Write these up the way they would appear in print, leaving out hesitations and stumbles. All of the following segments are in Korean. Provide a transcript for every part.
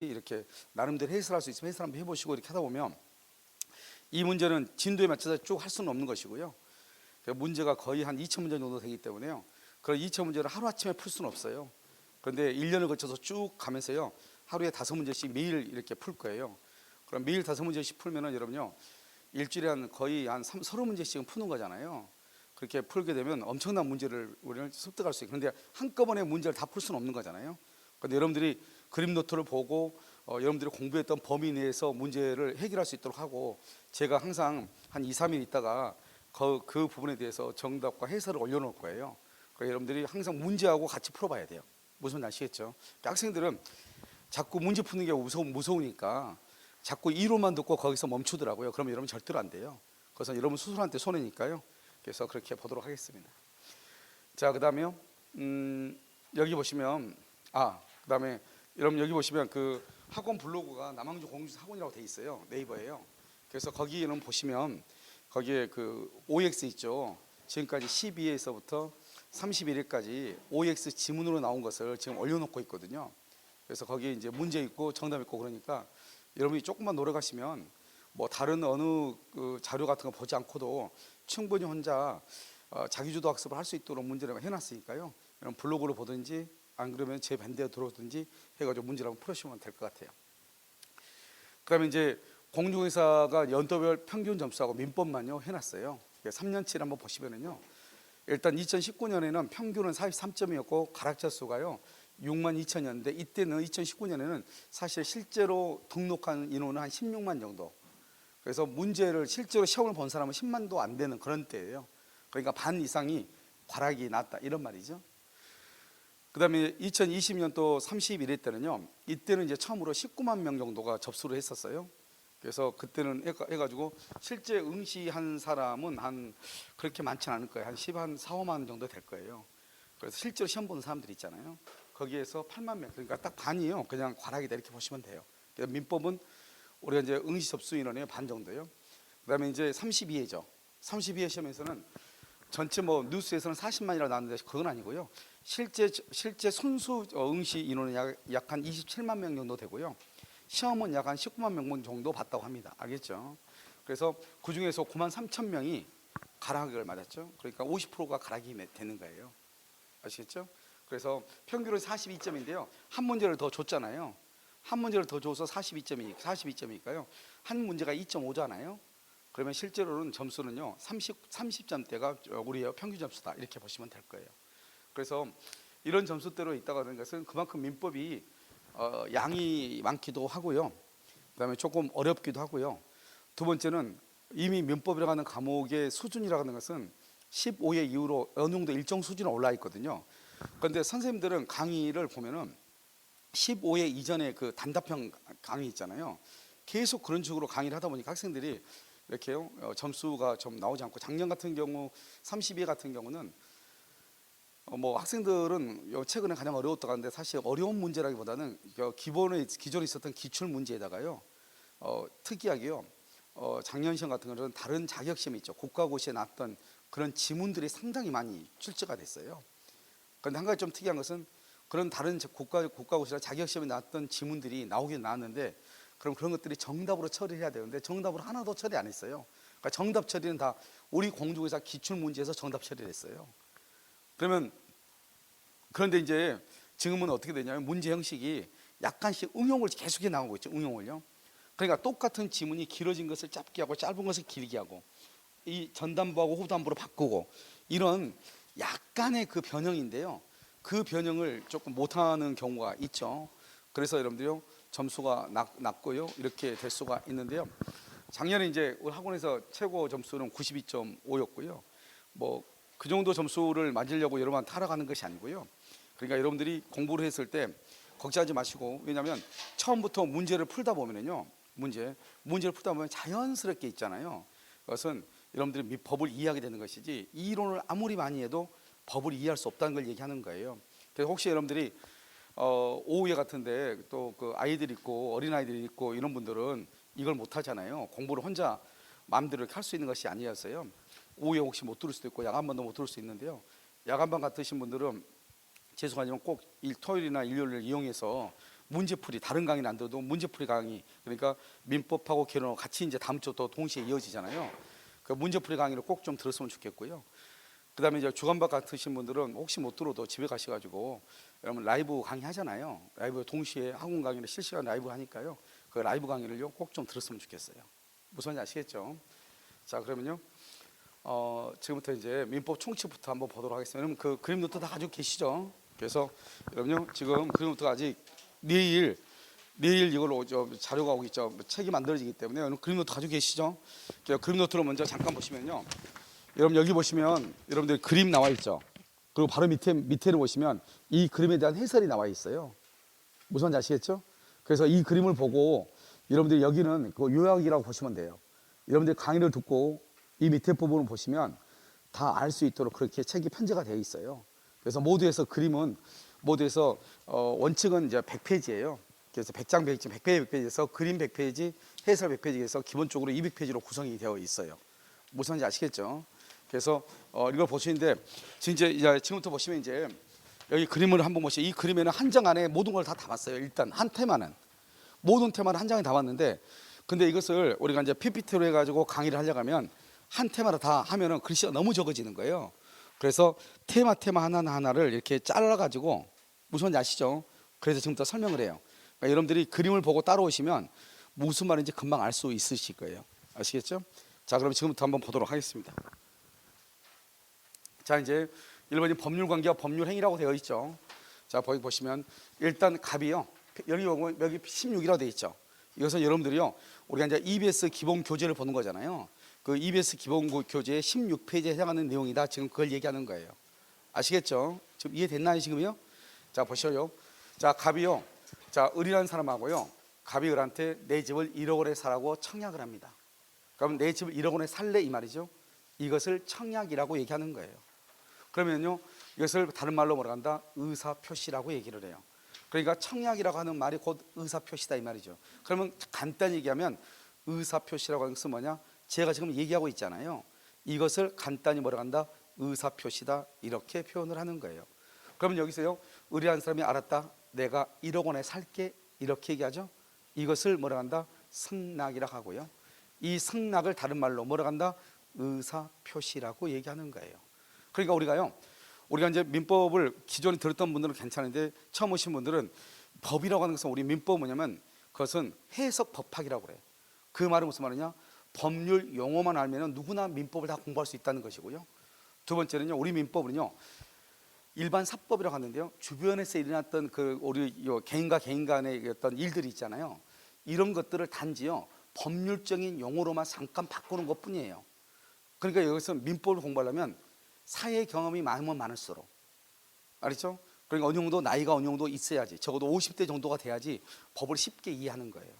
이렇게 나름대로 해설할 수 있으면 해설 한번 해보시고 이렇게 하다 보면 이 문제는 진도에 맞춰서 쭉 할 수는 없는 것이고요. 문제가 거의 한 2,000문제 정도 되기 때문에요. 그런 2,000문제를 하루아침에 풀 수는 없어요. 그런데 1년을 거쳐서 쭉 가면서요. 하루에 5문제씩 매일 이렇게 풀 거예요. 그럼 매일 5문제씩 풀면은 여러분요. 일주일에 거의 한 30문제씩은 푸는 거잖아요. 그렇게 풀게 되면 엄청난 문제를 우리는 습득할 수 있고, 그런데 한꺼번에 문제를 다 풀 수는 없는 거잖아요. 그런데 여러분들이 그림 노트를 보고 여러분들이 공부했던 범위 내에서 문제를 해결할 수 있도록 하고, 제가 항상 한 2, 3일 있다가 그 부분에 대해서 정답과 해설을 올려놓을 거예요. 그러니까 여러분들이 항상 문제하고 같이 풀어봐야 돼요. 무슨 말인지 아시겠죠? 그러니까 학생들은 자꾸 문제 푸는 게 무서우니까 자꾸 이론만 듣고 거기서 멈추더라고요. 그러면 여러분 절대로 안 돼요. 그래서 여러분 스스로한테 손해니까요. 그래서 그렇게 보도록 하겠습니다. 자, 그다음에요. 여기 보시면 그다음에 여러분 여기 보시면 그 학원 블로그가 남항주 공주사 학원이라고 돼 있어요. 네이버에요. 그래서 거기는 보시면 거기에 그 OX 있죠. 지금까지 12회에서부터 31회까지 OX 지문으로 나온 것을 지금 올려놓고 있거든요. 그래서 거기에 이제 문제 있고 정답 있고, 그러니까 여러분이 조금만 노력하시면 뭐 다른 어느 그 자료 같은 거 보지 않고도 충분히 혼자 자기주도 학습을 할 수 있도록 문제를 해놨으니까요. 여러분 블로그를 보든지 안 그러면 제 밴드에 들어오든지 해가지고 문제를 한번 풀으시면 될 것 같아요. 그다음에 이제 공중의사가 연도별 평균 점수하고 민법만요 해놨어요. 3년치를 한번 보시면은요. 일단 2019년에는 평균은 43점이었고 가락자 수가요 62,000이었는데, 이때는 2019년에는 사실 실제로 등록한 인원은 한 16만 정도. 그래서 문제를 실제로 시험을 본 사람은 10만도 안 되는 그런 때예요. 그러니까 반 이상이 과락이 났다 이런 말이죠. 그 다음에 2020년도 31회 때는요, 이때는 이제 처음으로 19만 명 정도가 접수를 했었어요. 그래서 그때는 해가지고 실제 응시한 사람은 한 그렇게 많지는 않을 거예요. 한 4, 5만 정도 될 거예요. 그래서 실제로 시험 보는 사람들이 있잖아요. 거기에서 8만 명, 그러니까 딱 반이요. 그냥 과락이다 이렇게 보시면 돼요. 민법은 우리가 이제 응시 접수 인원의 반 정도예요. 그다음에 이제 32회죠. 32회 시험에서는 전체 뭐 뉴스에서는 40만이라고 나왔는데 그건 아니고요. 실제 손수 응시 인원은 약 한 27만 명 정도 되고요. 시험은 약 한 19만 명 정도 봤다고 합니다. 알겠죠? 그래서 그 중에서 9만 3천 명이 가락을 맞았죠. 그러니까 50%가 가락이 되는 거예요. 아시겠죠? 그래서 평균은 42점인데요. 한 문제를 더 줬잖아요. 한 문제를 더 줘서 42점이니까요. 한 문제가 2.5잖아요. 그러면 실제로는 점수는요 30점대가 우리의 평균 점수다 이렇게 보시면 될 거예요. 그래서 이런 점수대로 있다가 하는 것은 그만큼 민법이 양이 많기도 하고요. 그다음에 조금 어렵기도 하고요. 두 번째는 이미 민법이라고 하는 과목의 수준이라고 하는 것은 15회 이후로 어느 정도 일정 수준에 올라 있거든요. 그런데 선생님들은 강의를 보면은 15회 이전에 그 단답형 강의 있잖아요. 계속 그런 식으로 강의를 하다 보니까 학생들이 이렇게요 점수가 좀 나오지 않고, 작년 같은 경우 32회 같은 경우는 뭐 학생들은 최근에 가장 어려웠다고 하는데 사실 어려운 문제라기보다는 기존에 있었던 기출 문제에다가요 특이하게요 작년 시험 같은 경우는 다른 자격 시험이 있죠. 국가고시에 나왔던 그런 지문들이 상당히 많이 출제가 됐어요. 그런데 한 가지 좀 특이한 것은 그런 다른 국가고시나 자격 시험에 나왔던 지문들이 나오긴 나왔는데, 그럼 그런 것들이 정답으로 처리해야 되는데 정답으로 하나도 처리 안 했어요. 그러니까 정답 처리는 다 우리 공중의사 기출 문제에서 정답 처리를 했어요. 그런데 이제 지금은 어떻게 되냐면 문제 형식이 약간씩 응용을 계속해 나오고 있죠. 응용을요. 그러니까 똑같은 지문이 길어진 것을 짧게 하고 짧은 것을 길게 하고, 이 전담부하고 후담부로 바꾸고, 이런 약간의 그 변형인데요. 그 변형을 조금 못하는 경우가 있죠. 그래서 여러분들요 점수가 낮고요 이렇게 될 수가 있는데요. 작년에 이제 우리 학원에서 최고 점수는 92.5였고요. 뭐 그 정도 점수를 맞으려고 여러분 타락하는 것이 아니고요. 그러니까 여러분들이 공부를 했을 때 걱정하지 마시고, 왜냐하면 처음부터 문제를 풀다 보면요 문제를 풀다 보면 자연스럽게 있잖아요. 그것은 여러분들이 법을 이해하게 되는 것이지, 이 이론을 아무리 많이 해도 법을 이해할 수 없다는 걸 얘기하는 거예요. 그래서 혹시 여러분들이 오후에 같은데 또 그 아이들 있고 어린아이들이 있고 이런 분들은 이걸 못 하잖아요. 공부를 혼자 마음대로 이렇게 할 수 있는 것이 아니어서요. 오후에 혹시 못 들을 수도 있고 야간반도 못 들을 수 있는데요. 야간반 같으신 분들은 죄송하지만 꼭 토요일이나 일요일을 이용해서 문제풀이, 다른 강의는 안 들어도 문제풀이 강의, 그러니까 민법하고 개론하고 같이 이제 다음 주 또 동시에 이어지잖아요. 그 문제풀이 강의를 꼭 좀 들었으면 좋겠고요. 그다음에 이제 주간박 같으신 분들은 혹시 못 들어도 집에 가셔가지고 여러분 라이브 강의 하잖아요. 라이브 동시에 학원 강의를 실시간 라이브 하니까요. 그 라이브 강의를요 꼭 좀 들었으면 좋겠어요. 무슨 말인지 아시겠죠? 자, 그러면요. 지금부터 이제 민법 총칙부터 한번 보도록 하겠습니다. 여러분 그 그림 노트 다 가지고 계시죠? 그래서 여러분요 지금 그림 노트가 아직 내일 이걸로 자료가 오고 있죠. 책이 만들어지기 때문에 여러분 그림 노트 가지고 계시죠? 그림 노트로 먼저 잠깐 보시면요. 여러분 여기 보시면 여러분들 그림 나와 있죠. 그리고 바로 밑에를 보시면 이 그림에 대한 해설이 나와 있어요. 무슨 말인지 아시겠죠? 그래서 이 그림을 보고 여러분들이 여기는 그 요약이라고 보시면 돼요. 여러분들 강의를 듣고 이 밑에 부분을 보시면 다 알 수 있도록 그렇게 책이 편제가 되어 있어요. 그래서 모두에서 그림은 모두에서 원칙은 이제 100페이지예요. 그래서 100장 100페이지에서 그림 100페이지, 해설 100페이지에서 기본적으로 200페이지로 구성이 되어 있어요. 무슨 말인지 아시겠죠? 그래서 이걸 보시는데 진짜 이제 지금부터 보시면 이제 여기 그림을 한번 보시죠. 이 그림에는 한 장 안에 모든 걸 다 담았어요. 일단 한 테마는 모든 테마를 한 장에 담았는데, 근데 이것을 우리가 이제 PPT로 해가지고 강의를 하려고 하면 한 테마를 다 하면은 글씨가 너무 적어지는 거예요. 그래서 테마 하나를 이렇게 잘라가지고 무슨 말인지 아시죠? 그래서 지금부터 설명을 해요. 그러니까 여러분들이 그림을 보고 따라오시면 무슨 말인지 금방 알 수 있으실 거예요. 아시겠죠? 자, 그럼 지금부터 한번 보도록 하겠습니다. 자, 이제 1번이 법률관계와 법률행위라고 되어 있죠. 자, 거기 보시면 일단 갑이요. 여기 16이라고 되어 있죠. 이것은 여러분들이요, 우리가 이제 EBS 기본 교재를 보는 거잖아요. 그 EBS 기본 교재의 16페이지에 해당하는 내용이다. 지금 그걸 얘기하는 거예요. 아시겠죠? 지금 이해됐나요, 지금요? 자, 보셔요. 자, 갑이요. 자, 을이라는 사람하고요. 갑이 을한테 내 집을 1억 원에 사라고 청약을 합니다. 그럼 내 집을 1억 원에 살래 이 말이죠. 이것을 청약이라고 얘기하는 거예요. 그러면요, 이것을 다른 말로 뭐라 한다? 의사표시라고 얘기를 해요. 그러니까 청약이라고 하는 말이 곧 의사표시다 이 말이죠. 그러면 간단히 얘기하면 의사표시라고 하는 것은 뭐냐? 제가 지금 얘기하고 있잖아요. 이것을 간단히 뭐라 한다? 의사표시다 이렇게 표현을 하는 거예요. 그러면 여기서요, 의리한 사람이 알았다. 내가 1억 원에 살게 이렇게 얘기하죠. 이것을 뭐라 한다? 승낙이라고 하고요. 이 승낙을 다른 말로 뭐라 한다? 의사표시라고 얘기하는 거예요. 그러니까 우리가 이제 민법을 기존에 들었던 분들은 괜찮은데 처음 오신 분들은 법이라고 하는 것은 우리 민법은 뭐냐면 그것은 해석 법학이라고 그래요. 그 말은 무슨 말이냐? 법률 용어만 알면 누구나 민법을 다 공부할 수 있다는 것이고요. 두 번째는요, 우리 민법은요 일반 사법이라고 하는데요, 주변에서 일어났던 그 우리 개인과 개인 간의 어떤 일들이 있잖아요. 이런 것들을 단지요 법률적인 용어로만 잠깐 바꾸는 것뿐이에요. 그러니까 여기서 민법을 공부하려면 사회 경험이 많으면 많을수록, 알겠죠? 그러니까 어느 정도 나이가 어느 정도 있어야지, 적어도 50대 정도가 돼야지 법을 쉽게 이해하는 거예요.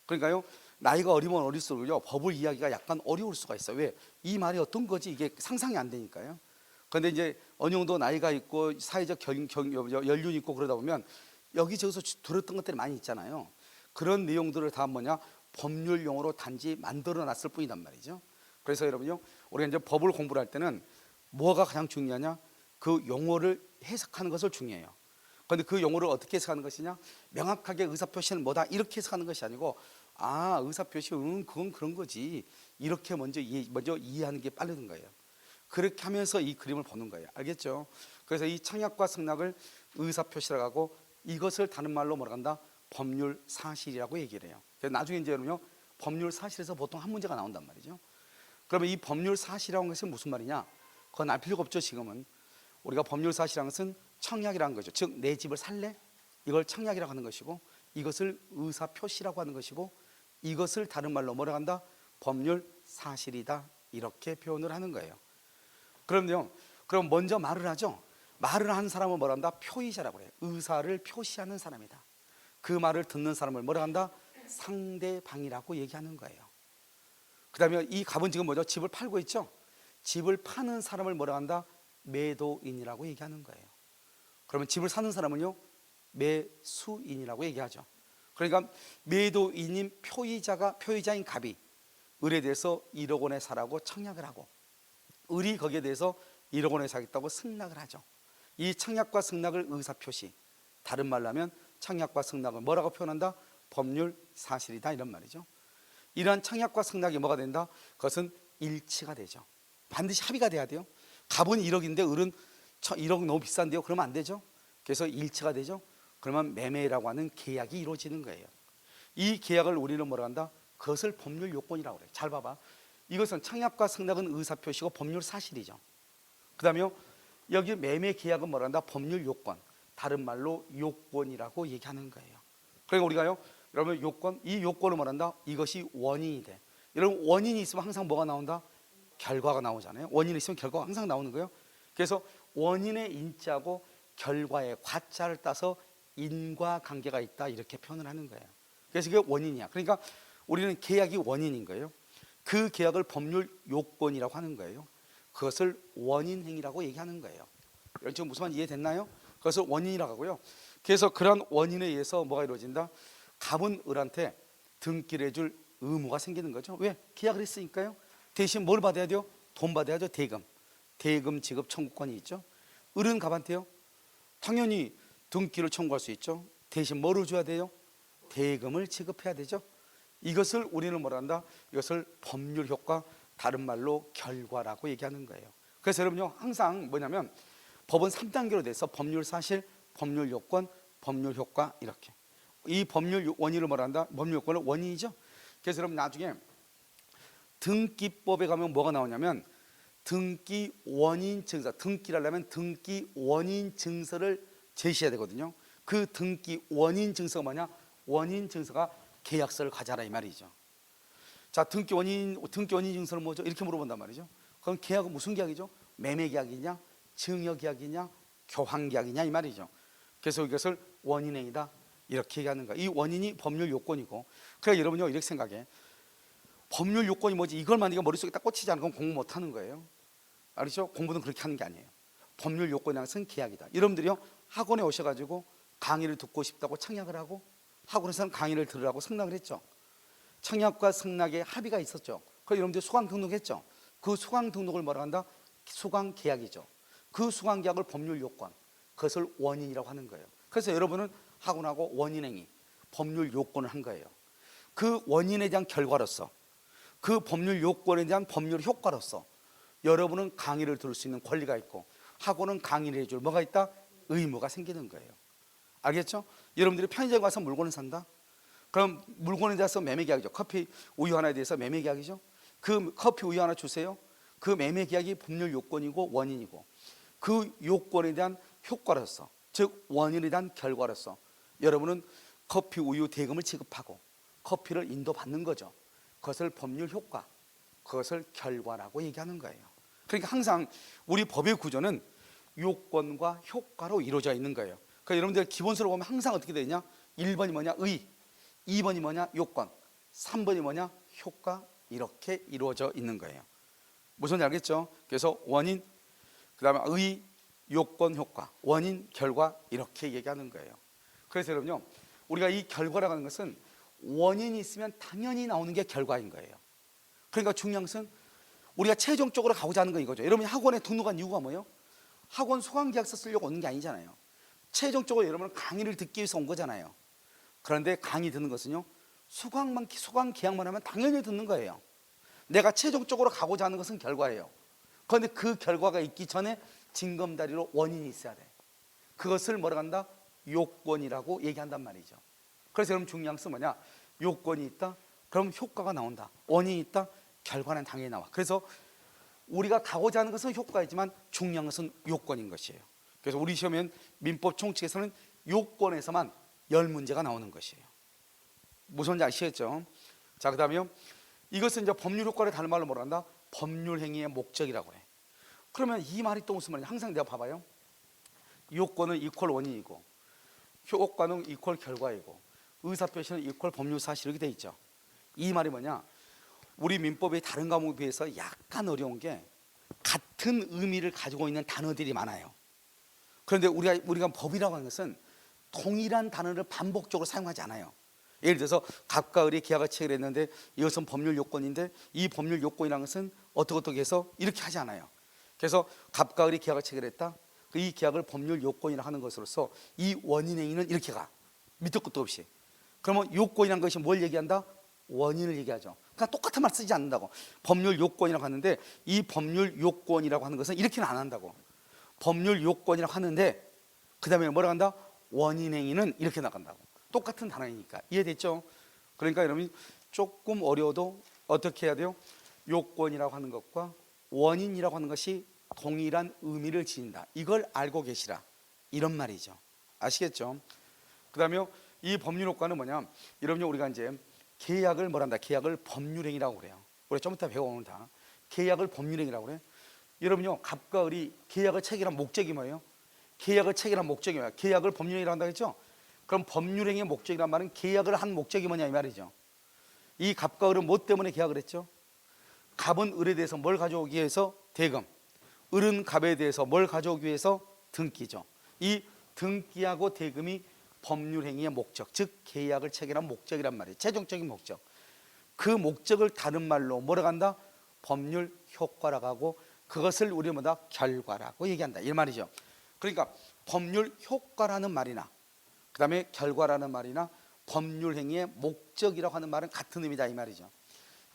그러니까요, 나이가 어리면 어릴수록요 법을 이해하기가 약간 어려울 수가 있어요. 왜? 이 말이 어떤 거지 이게 상상이 안 되니까요. 그런데 이제 어느 정도 나이가 있고 사회적 연륜이 있고 그러다 보면 여기저기서 들었던 것들이 많이 있잖아요. 그런 내용들을 다 뭐냐? 법률 용어로 단지 만들어 놨을 뿐이란 말이죠. 그래서 여러분요, 우리가 이제 법을 공부를 할 때는 뭐가 가장 중요하냐? 그 용어를 해석하는 것을 중요해요. 그런데 그 용어를 어떻게 해석하는 것이냐? 명확하게 의사표시는 뭐다 이렇게 해석하는 것이 아니고, 아, 의사표시 그건 그런 거지 이렇게 먼저 이해하는 게 빠르는 거예요. 그렇게 하면서 이 그림을 보는 거예요. 알겠죠? 그래서 이 청약과 승낙을 의사표시라고 하고, 이것을 다른 말로 뭐라 한다? 법률 사실이라고 얘기를 해요. 그래서 나중에 이제 여러분요, 법률 사실에서 보통 한 문제가 나온단 말이죠. 그러면 이 법률 사실이라는 것은 무슨 말이냐? 그건 알 필요가 없죠. 지금은 우리가 법률 사실이라는 것은 청약이라는 거죠. 즉 내 집을 살래? 이걸 청약이라고 하는 것이고, 이것을 의사표시라고 하는 것이고, 이것을 다른 말로 뭐라고 한다? 법률 사실이다 이렇게 표현을 하는 거예요. 그럼 먼저 말을 하죠. 말을 하는 사람은 뭐라 한다? 표의자라고 해요. 의사를 표시하는 사람이다. 그 말을 듣는 사람을 뭐라 한다? 상대방이라고 얘기하는 거예요. 그 다음에 이 갑은 지금 뭐죠? 집을 팔고 있죠. 집을 파는 사람을 뭐라 한다? 매도인이라고 얘기하는 거예요. 그러면 집을 사는 사람은요, 매수인이라고 얘기하죠. 그러니까 매도인인 표의자인 갑이 을에 대해서 1억 원에 사라고 청약을 하고, 을이 거기에 대해서 1억 원에 사겠다고 승낙을 하죠. 이 청약과 승낙을 의사표시, 다른 말로 하면 청약과 승낙을 뭐라고 표현한다? 법률 사실이다 이런 말이죠. 이러한 청약과 승낙이 뭐가 된다? 그것은 일치가 되죠. 반드시 합의가 돼야 돼요. 값은 1억인데 을은 1억 너무 비싼데요? 그러면 안 되죠. 그래서 일치가 되죠. 그러면 매매라고 하는 계약이 이루어지는 거예요. 이 계약을 우리는 뭐라 한다? 그것을 법률 요건이라고 그래요. 잘 봐봐. 이것은 청약과 승낙은 의사표시고 법률 사실이죠. 그 다음에 여기 매매 계약은 뭐라 한다? 법률 요건, 다른 말로 요건이라고 얘기하는 거예요. 그러니까 우리가요, 여러분 요건, 이 요건을 뭐라 한다? 이것이 원인이 돼. 여러분 원인이 있으면 항상 뭐가 나온다? 결과가 나오잖아요. 원인이 있으면 결과가 항상 나오는 거예요. 그래서 원인의 인자하고 결과의 과자를 따서 인과관계가 있다 이렇게 표현을 하는 거예요. 그래서 이게 원인이야. 그러니까 우리는 계약이 원인인 거예요. 그 계약을 법률 요건이라고 하는 거예요. 그것을 원인행위라고 얘기하는 거예요. 지금 무슨 말 이해됐나요? 그것을 원인이라고 하고요. 그래서 그런 원인에 의해서 뭐가 이루어진다? 갑은 을한테 등기를 해줄 의무가 생기는 거죠. 왜? 계약을 했으니까요. 대신 뭘 받아야 돼요? 돈 받아야죠. 대금. 대금 지급 청구권이 있죠. 을은 갑한테요, 당연히 등기를 청구할 수 있죠. 대신 뭐를 줘야 돼요? 대금을 지급해야 되죠. 이것을 우리는 뭐라 한다? 이것을 법률 효과, 다른 말로 결과라고 얘기하는 거예요. 그래서 여러분요, 항상 뭐냐면 법은 3단계로 돼서 법률 사실, 법률 요건, 법률 효과 이렇게. 이 법률 원인을 뭐라 한다? 법률 요건은 원인이죠. 그래서 여러분 나중에 등기법에 가면 뭐가 나오냐면 등기 원인 증서, 등기를 하려면 등기 원인 증서를 제시해야 되거든요. 그 등기 원인 증서가 뭐냐? 원인 증서가 계약서를 가져라 이 말이죠. 자, 등기 원인 증서는 뭐죠? 이렇게 물어본단 말이죠. 그럼 계약은 무슨 계약이죠? 매매 계약이냐, 증여 계약이냐, 교환 계약이냐 이 말이죠. 그래서 이것을 원인행위다 이렇게 얘기하는 거야. 이 원인이 법률 요건이고. 그러니까 여러분요, 이렇게 생각해. 법률 요건이 뭐지? 이걸만 네가 머릿속에 딱 꽂히지 않으면 공부 못 하는 거예요. 알죠? 공부는 그렇게 하는 게 아니에요. 법률 요건이라는 것은 계약이다. 여러분들이요, 학원에 오셔가지고 강의를 듣고 싶다고 청약을 하고 학원에서는 강의를 들으라고 승낙을 했죠. 청약과 승낙에 합의가 있었죠. 그래서 여러분들 수강 등록했죠. 그 수강 등록을 뭐라 한다? 수강 계약이죠. 그 수강 계약을 법률 요건, 그것을 원인이라고 하는 거예요. 그래서 여러분은 학원하고 원인행위, 법률 요건을 한 거예요. 그 원인에 대한 결과로서, 그 법률 요건에 대한 법률 효과로서 여러분은 강의를 들을 수 있는 권리가 있고 학원은 강의를 해줄 뭐가 있다? 의무가 생기는 거예요. 알겠죠? 여러분들이 편의점 가서 물건을 산다? 그럼 물건에 대해서 매매 계약이죠. 커피, 우유 하나에 대해서 매매 계약이죠. 그 커피, 우유 하나 주세요. 그 매매 계약이 법률 요건이고 원인이고, 그 요건에 대한 효과로서, 즉 원인에 대한 결과로서 여러분은 커피, 우유 대금을 지급하고 커피를 인도받는 거죠. 그것을 법률 효과, 그것을 결과라고 얘기하는 거예요. 그러니까 항상 우리 법의 구조는 요건과 효과로 이루어져 있는 거예요. 그러니까 여러분들 기본서로 보면 항상 어떻게 되냐? 1번이 뭐냐? 의, 2번이 뭐냐? 요건, 3번이 뭐냐? 효과, 이렇게 이루어져 있는 거예요. 무슨 지 알겠죠? 그래서 원인, 그 다음에 의, 요건, 효과, 원인, 결과 이렇게 얘기하는 거예요. 그래서 여러분요, 우리가 이 결과라고 하는 것은 원인이 있으면 당연히 나오는 게 결과인 거예요. 그러니까 중요한 것은 우리가 최종적으로 가고자 하는 건 이거죠. 여러분이 학원에 등록한 이유가 뭐예요? 학원 수강계약서 쓰려고 오는 게 아니잖아요. 최종적으로 여러분은 강의를 듣기 위해서 온 거잖아요. 그런데 강의 듣는 것은요, 수강 계약만 하면 당연히 듣는 거예요. 내가 최종적으로 가고자 하는 것은 결과예요. 그런데 그 결과가 있기 전에 징검다리로 원인이 있어야 돼. 그것을 뭐라고 한다? 요건이라고 얘기한단 말이죠. 그래서 여러분 중요한 것은 뭐냐? 요건이 있다? 그럼 효과가 나온다. 원인이 있다? 결과는 당연히 나와. 그래서 우리가 가고자 하는 것은 효과이지만 중요한 것은 요건인 것이에요. 그래서 우리 시험엔 민법 총칙에서는 요건에서만 10문제가 나오는 것이에요. 무슨 지 아시겠죠? 자, 그 다음에요, 이것은 이제 법률 효과를 다른 말로 뭐라 한다? 법률 행위의 목적이라고 해. 그러면 이 말이 또 무슨 말이냐? 항상 내가 봐봐요. 요건은 이퀄 원인이고, 효과는 이퀄 결과이고, 의사표시는 이퀄 법률 사실 이렇게 돼 있죠. 이 말이 뭐냐? 우리 민법의 다른 과목에 비해서 약간 어려운 게 같은 의미를 가지고 있는 단어들이 많아요. 그런데 우리가 법이라고 하는 것은 동일한 단어를 반복적으로 사용하지 않아요. 예를 들어서 갑과 을이 계약을 체결했는데 이것은 법률 요건인데 이 법률 요건이라는 것은 어떻게 해서 이렇게 하지 않아요. 그래서 갑과 을이 계약을 체결했다. 이 계약을 법률 요건이라 하는 것으로서 이 원인 행위는 이렇게 가. 밑도 끝도 없이. 그러면 요건이라는 것이 뭘 얘기한다? 원인을 얘기하죠. 그러니까 똑같은 말 쓰지 않는다고. 법률 요건이라고 하는데 이 법률 요건이라고 하는 것은 이렇게는 안 한다고. 법률 요건이라고 하는데 그 다음에 뭐라고 한다? 원인 행위는 이렇게 나간다고. 똑같은 단어이니까. 이해됐죠? 그러니까 여러분이 조금 어려워도 어떻게 해야 돼요? 요건이라고 하는 것과 원인이라고 하는 것이 동일한 의미를 지닌다. 이걸 알고 계시라. 이런 말이죠. 아시겠죠? 그 다음에 이 법률 효과는 뭐냐? 여러분이 우리가 이제 계약을 뭐란다? 계약을 법률행위라고 그래요. 우리 좀 이따 배워온다. 계약을 법률행위라고 그래. 여러분요, 갑과 을이 계약을 체결한 목적이 뭐예요? 계약을 체결한 목적이 뭐예요? 계약을 법률행위라고 한다고 했죠? 그럼 법률행위의 목적이란 말은 계약을 한 목적이 뭐냐 이 말이죠. 이 갑과 을은 뭐 때문에 계약을 했죠? 갑은 을에 대해서 뭘 가져오기 위해서? 대금. 을은 갑에 대해서 뭘 가져오기 위해서? 등기죠. 이 등기하고 대금이 법률행위의 목적, 즉 계약을 체결한 목적이란 말이에요. 최종적인 목적. 그 목적을 다른 말로 뭐라고 한다? 법률 효과라고 하고 그것을 우리는 뭐다? 결과라고 얘기한다. 이 말이죠. 그러니까 법률 효과라는 말이나 그 다음에 결과라는 말이나 법률행위의 목적이라고 하는 말은 같은 의미다 이 말이죠.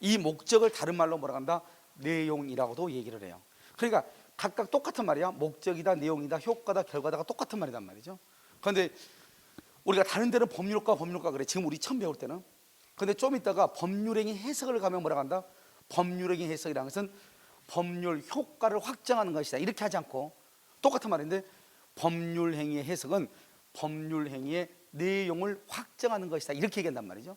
이 목적을 다른 말로 뭐라고 한다? 내용이라고도 얘기를 해요. 그러니까 각각 똑같은 말이야. 목적이다, 내용이다, 효과다, 결과다가 똑같은 말이란 말이죠. 그런데 우리가 다른 데는 법률효과, 법률효과 그래. 지금 우리 처음 배울 때는. 그런데 좀 있다가 법률행위 해석을 가면 뭐라고 한다? 법률행위 해석이라는 것은 법률 효과를 확정하는 것이다. 이렇게 하지 않고 똑같은 말인데 법률행위의 해석은 법률행위의 내용을 확정하는 것이다. 이렇게 얘기한단 말이죠.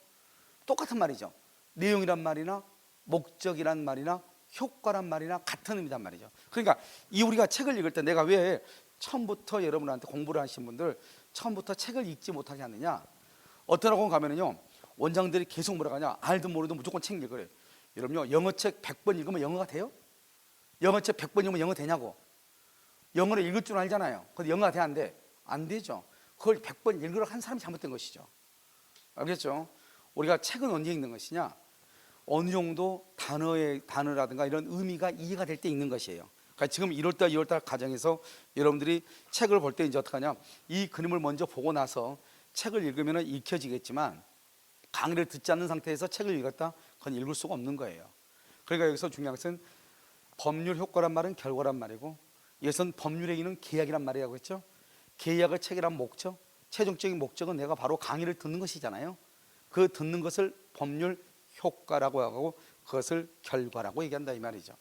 똑같은 말이죠. 내용이란 말이나 목적이란 말이나 효과란 말이나 같은 의미란 말이죠. 그러니까 이 우리가 책을 읽을 때 내가 왜 처음부터 여러분한테 공부를 하신 분들 처음부터 책을 읽지 못하게 하느냐? 어떤 학원 가면은요 원장들이 계속 뭐라고 하냐? 알든 모르든 무조건 책 읽으래. 여러분요 영어책 100번 읽으면 영어가 돼요? 영어책 100번 읽으면 영어 되냐고? 영어를 읽을 줄 알잖아요. 근데 영어가 돼 안 돼? 안 되죠. 그걸 100번 읽으러 한 사람이 잘못된 것이죠. 알겠죠? 우리가 책은 언제 읽는 것이냐? 어느 정도 단어라든가 이런 의미가 이해가 될 때 읽는 것이에요. 그러니까 지금 1월달, 2월달 과정에서 여러분들이 책을 볼 때 이제 어떻게 하냐? 이 그림을 먼저 보고 나서 책을 읽으면 읽혀지겠지만 강의를 듣지 않는 상태에서 책을 읽었다? 그건 읽을 수가 없는 거예요. 그러니까 여기서 중요한 것은 법률 효과란 말은 결과란 말이고 이것은 법률행위는 계약이란 말이라고 했죠. 계약을 체결한 목적, 최종적인 목적은 내가 바로 강의를 듣는 것이잖아요. 그 듣는 것을 법률 효과라고 하고 그것을 결과라고 얘기한다 이 말이죠.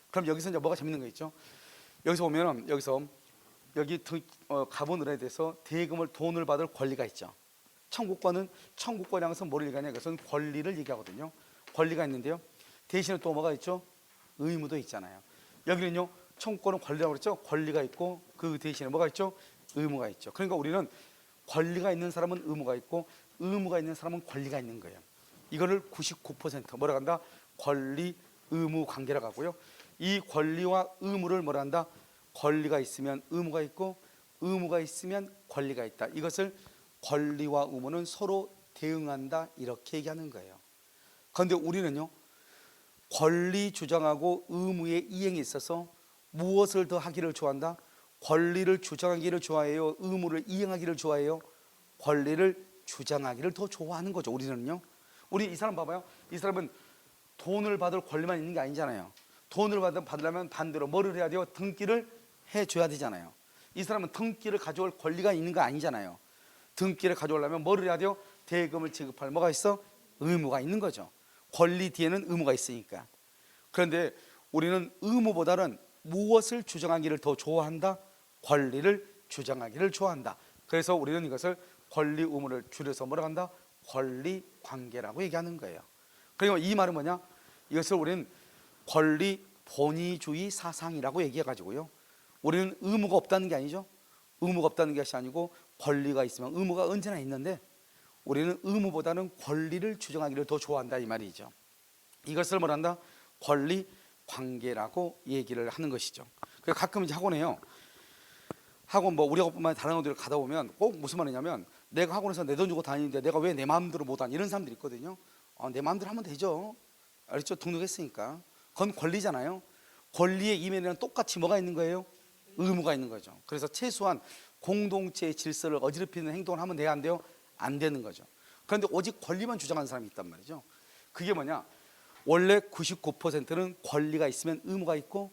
그럼 여기서 이제 뭐가 재밌는 거 있죠? 여기서 보면 여기 갑은 을에 대해서 대금을 돈을 받을 권리가 있죠. 청구권이라는 것은 뭐를 얘기하냐? 그것은 권리를 얘기하거든요. 권리가 있는데요. 대신에 또 뭐가 있죠? 의무도 있잖아요. 여기는요 청구권은 권리라고 그랬죠. 권리가 있고 그 대신에 뭐가 있죠? 의무가 있죠. 그러니까 우리는 권리가 있는 사람은 의무가 있고 의무가 있는 사람은 권리가 있는 거예요. 이거를 99% 뭐라고 한다? 권리 의무 관계라고 하고요. 이 권리와 의무를 뭐라 한다? 권리가 있으면 의무가 있고 의무가 있으면 권리가 있다. 이것을 권리와 의무는 서로 대응한다 이렇게 얘기하는 거예요. 그런데 우리는요 권리 주장하고 의무의 이행에 있어서 무엇을 더 하기를 좋아한다? 권리를 주장하기를 좋아해요? 의무를 이행하기를 좋아해요? 권리를 주장하기를 더 좋아하는 거죠. 우리는요. 우리 이 사람 봐봐요. 이 사람은 돈을 받을 권리만 있는 게 아니잖아요. 돈을 받으려면 반대로 뭐를 해야 돼요? 등기를 해줘야 되잖아요. 이 사람은 등기를 가져올 권리가 있는 거 아니잖아요. 등기를 가져오려면 뭐를 해야 돼요? 대금을 지급할 뭐가 있어? 의무가 있는 거죠. 권리 뒤에는 의무가 있으니까. 그런데 우리는 의무보다는 무엇을 주장하기를 더 좋아한다? 권리를 주장하기를 좋아한다. 그래서 우리는 이것을 권리 의무를 줄여서 뭐라고 한다? 권리 관계라고 얘기하는 거예요. 그리고 이 말은 뭐냐? 이것을 우리는 권리 본위주의 사상이라고 얘기해가지고요. 우리는 의무가 없다는 게 아니죠. 의무가 없다는 것이 아니고 권리가 있으면 의무가 언제나 있는데 우리는 의무보다는 권리를 주장하기를 더 좋아한다 이 말이죠. 이것을 뭐란다? 권리 관계라고 얘기를 하는 것이죠. 그래서 가끔 이제 학원에요. 학원 우리 학원뿐만 아니라 다른 학원들 가다 보면 꼭 무슨 말이냐면 내가 학원에서 내 돈 주고 다니는데 내가 왜 내 마음대로 못 하니 이런 사람들이 있거든요. 내 마음대로 하면 되죠. 알겠죠? 등록했으니까. 그건 권리잖아요. 권리의 이면에는 똑같이 뭐가 있는 거예요? 의무가 있는 거죠. 그래서 최소한 공동체의 질서를 어지럽히는 행동을 하면 돼야 안 돼요? 안 되는 거죠. 그런데 오직 권리만 주장하는 사람이 있단 말이죠. 그게 뭐냐? 원래 99%는 권리가 있으면 의무가 있고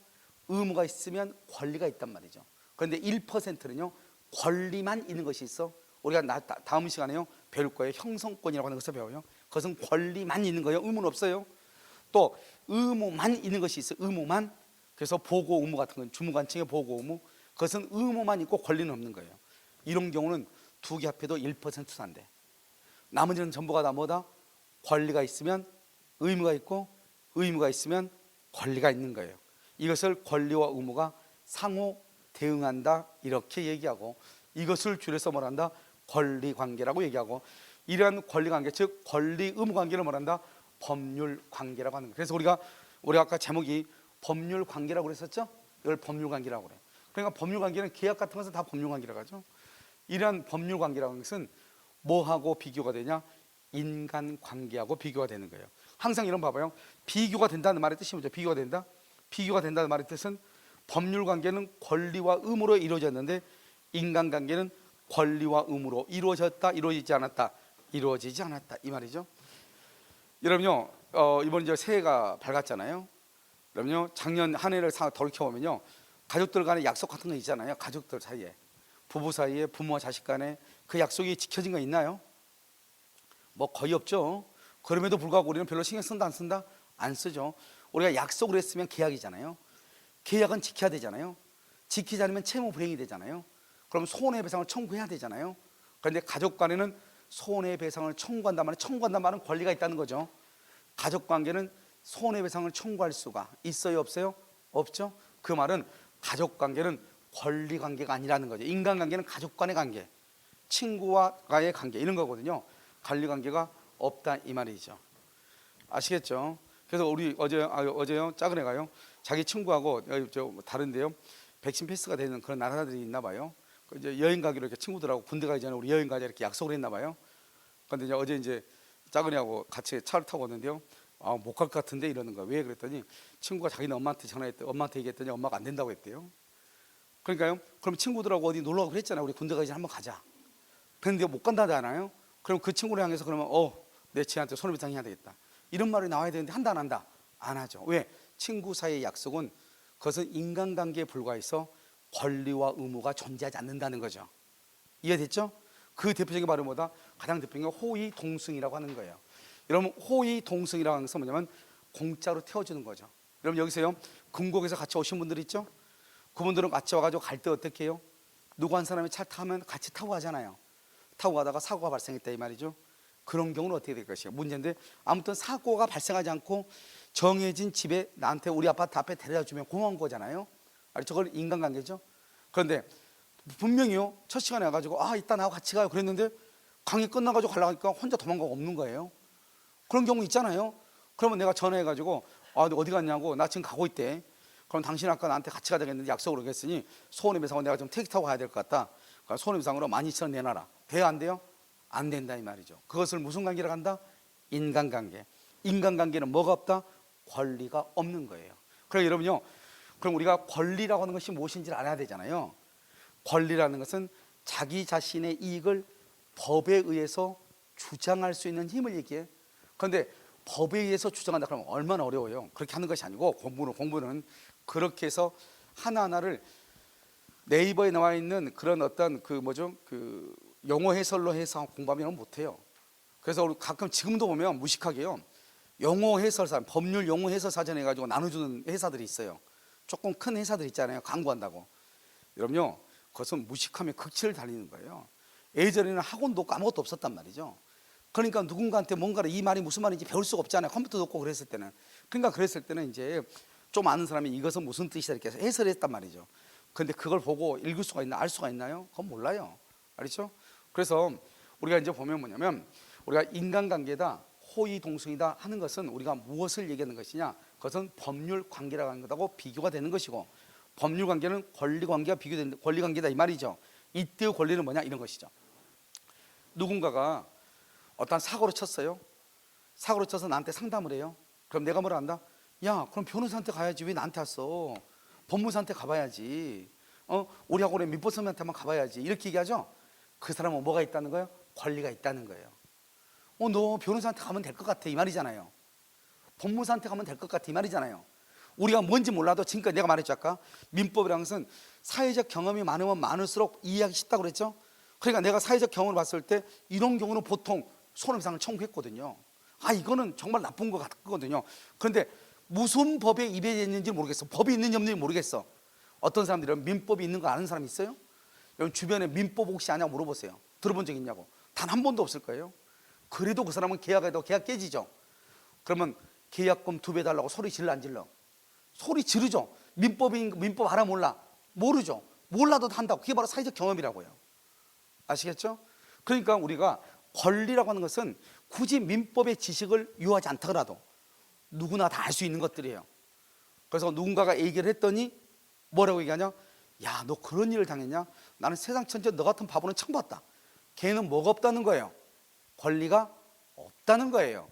의무가 있으면 권리가 있단 말이죠. 그런데 1%는요 권리만 있는 것이 있어. 우리가 다음 시간에요 배울 거예요. 형성권이라고 하는 것을 배워요. 그것은 권리만 있는 거예요. 의무는 없어요. 또 의무만 있는 것이 있어요. 의무만. 그래서 보고 의무 같은 건 주무관청의 보고 의무, 그것은 의무만 있고 권리는 없는 거예요. 이런 경우는 두 개 합해도 1%도 안 돼. 나머지는 전부가 다 뭐다? 권리가 있으면 의무가 있고 의무가 있으면 권리가 있는 거예요. 이것을 권리와 의무가 상호 대응한다 이렇게 얘기하고, 이것을 줄여서 뭐란다? 권리관계라고 얘기하고, 이러한 권리관계 즉 권리 의무 관계를 뭐란다? 법률관계라고 하는 거예요. 그래서 우리가 아까 제목이 법률관계라고 그랬었죠? 이걸 법률관계라고 그래요. 그러니까 법률관계는 계약 같은 것은 다 법률관계라고 하죠. 이러한 법률관계라는 것은 뭐하고 비교가 되냐? 인간관계하고 비교가 되는 거예요. 항상 이런 봐봐요. 비교가 된다는 말의 뜻이 뭐죠? 비교가 된다? 비교가 된다는 말의 뜻은 법률관계는 권리와 의무로 이루어졌는데 인간관계는 권리와 의무로 이루어졌다, 이루어지지 않았다, 이루어지지 않았다 이 말이죠. 여러분요, 이번 이제 새해가 밝았잖아요. 여러분요, 작년 한 해를 돌이켜보면요, 가족들 간의 약속 같은 거 있잖아요. 가족들 사이에, 부부 사이에, 부모와 자식 간에 그 약속이 지켜진 거 있나요? 뭐 거의 없죠. 그럼에도 불구하고 우리는 별로 신경 쓴다 안 쓴다? 안 쓰죠. 우리가 약속을 했으면 계약이잖아요. 계약은 지켜야 되잖아요. 지키지 않으면 채무 불이행이 되잖아요. 그럼 손해배상을 청구해야 되잖아요. 그런데 가족 간에는 손해배상을 청구한단 말은 권리가 있다는 거죠. 가족관계는 손해배상을 청구할 수가 있어요, 없어요? 없죠. 그 말은 가족관계는 권리관계가 아니라는 거죠. 인간관계는 가족 간의 관계, 친구와의 관계 이런 거거든요. 권리관계가 없다 이 말이죠. 아시겠죠? 그래서 우리 어제요 작은 애가요 자기 친구하고 다른데요 백신 패스가 되는 그런 나라들이 있나 봐요. 이제 여행 가기로 이렇게 친구들하고 군대 가기 전에 우리 여행 가자 이렇게 약속을 했나 봐요. 그런데 이제 어제 이제 작은 애하고 같이 차를 타고 왔는데요. 못 갈 것 같은데 이러는 거야. 왜 그랬더니 친구가 자기는 엄마한테 전화했대. 엄마한테 얘기했더니 엄마가 안 된다고 했대요. 그러니까요. 그럼 친구들하고 어디 놀러 가고 그랬잖아요. 우리 군대 가기 전에 한번 가자. 그런데 못 간다잖아요. 그럼 그 친구를 향해서 그러면 내 지한테 손해배상 해야 되겠다. 이런 말이 나와야 되는데 한다 안 한다? 안 하죠. 왜? 친구 사이의 약속은 그것은 인간관계에 불과해서 권리와 의무가 존재하지 않는다는 거죠. 이해됐죠? 그 대표적인 말은 뭐다? 가장 대표적인 게 호의동승이라고 하는 거예요. 여러분 호의동승이라고 하는 것은 뭐냐면 공짜로 태워주는 거죠. 여러분 여기서요 금곡에서 같이 오신 분들 있죠? 그분들은 같이 와가지고 갈 때 어떻게 해요? 누구 한 사람이 차 타면 같이 타고 가잖아요. 타고 가다가 사고가 발생했다 이 말이죠. 그런 경우는 어떻게 될 것이에요? 문제인데 아무튼 사고가 발생하지 않고 정해진 집에 나한테 우리 아파트 앞에 데려다 주면 고마운 거잖아요. 저걸 인간관계죠. 그런데 분명히요 첫 시간에 와가지고 이따 나하고 같이 가요 그랬는데 강의 끝나가지고 가려고 하니까 혼자 도망가고 없는 거예요. 그런 경우 있잖아요. 그러면 내가 전화해가지고 너 어디 갔냐고, 나 지금 가고 있대. 그럼 당신 아까 나한테 같이 가자고 했는데 약속을 했으니 손해배상은 내가 좀 택시 타고 가야 될 것 같다. 그러니까 손해배상으로 12,000원 내놔라. 돼요 안 돼요? 안 된다 이 말이죠. 그것을 무슨 관계라고 한다? 인간관계. 인간관계는 뭐가 없다? 권리가 없는 거예요. 그럼 여러분요, 그럼 우리가 권리라고 하는 것이 무엇인지를 알아야 되잖아요. 권리라는 것은 자기 자신의 이익을 법에 의해서 주장할 수 있는 힘을 얘기해. 그런데 법에 의해서 주장한다 그러면 얼마나 어려워요. 그렇게 하는 것이 아니고 공부는 그렇게 해서 하나하나를 네이버에 나와 있는 그런 어떤 그 영어 해설로 해서 공부하면 못해요. 그래서 우리 가끔 지금도 보면 무식하게요 영어 해설사, 법률 영어 해설 사전 해가지고 나눠주는 회사들이 있어요. 조금 큰 회사들 있잖아요. 광고한다고. 여러분요, 그것은 무식하면 극치를 달리는 거예요. 예전에는 학원도 없고 아무것도 없었단 말이죠. 그러니까 누군가한테 뭔가를 이 말이 무슨 말인지 배울 수가 없잖아요. 컴퓨터도 없고 그랬을 때는. 그러니까 그랬을 때는 이제 좀 아는 사람이 이것은 무슨 뜻이다 이렇게 해설했단 말이죠. 그런데 그걸 보고 읽을 수가 있나, 알 수가 있나요? 그건 몰라요. 알죠? 그래서 우리가 이제 보면 뭐냐면 우리가 인간관계다, 호의동승이다 하는 것은 우리가 무엇을 얘기하는 것이냐? 그것은 법률관계라고 하는 것하고 비교가 되는 것이고, 법률관계는 권리관계가 비교되는 권리관계다 이 말이죠. 이때의 권리는 뭐냐? 이런 것이죠. 누군가가 어떤 사고를 쳤어요. 사고를 쳐서 나한테 상담을 해요. 그럼 내가 뭐라 한다? 야, 그럼 변호사한테 가야지 왜 나한테 왔어? 법무사한테 가봐야지. 우리 학원에 민법선생님한테만 가봐야지. 이렇게 얘기하죠. 그 사람은 뭐가 있다는 거예요? 권리가 있다는 거예요. 너 변호사한테 가면 될 것 같아 이 말이잖아요. 법무사한테 가면 될 것 같아 이 말이잖아요. 우리가 뭔지 몰라도 지금까지 내가 말했죠. 아까 민법이라는 것은 사회적 경험이 많으면 많을수록 이해하기 쉽다고 그랬죠. 그러니까 내가 사회적 경험을 봤을 때 이런 경우는 보통 손해배상을 청구했거든요. 이거는 정말 나쁜 것 같거든요. 그런데 무슨 법에 입에 있는지 모르겠어. 법이 있는지 없는지 모르겠어. 어떤 사람들은 민법이 있는 거 아는 사람 있어요? 여러분 주변에 민법 혹시 아냐고 물어보세요. 들어본 적 있냐고. 단 한 번도 없을 거예요. 그래도 그 사람은 계약해도 계약 깨지죠. 그러면 계약금 2배 달라고 소리 질러 안 질러? 소리 지르죠. 민법 알아 몰라? 모르죠. 몰라도 한다고. 그게 바로 사회적 경험이라고요. 아시겠죠? 그러니까 우리가 권리라고 하는 것은 굳이 민법의 지식을 요하지 않더라도 누구나 다 알 수 있는 것들이에요. 그래서 누군가가 얘기를 했더니 뭐라고 얘기하냐? 야, 너 그런 일을 당했냐? 나는 세상 천재 너 같은 바보는 처음 봤다. 걔는 뭐가 없다는 거예요? 권리가 없다는 거예요.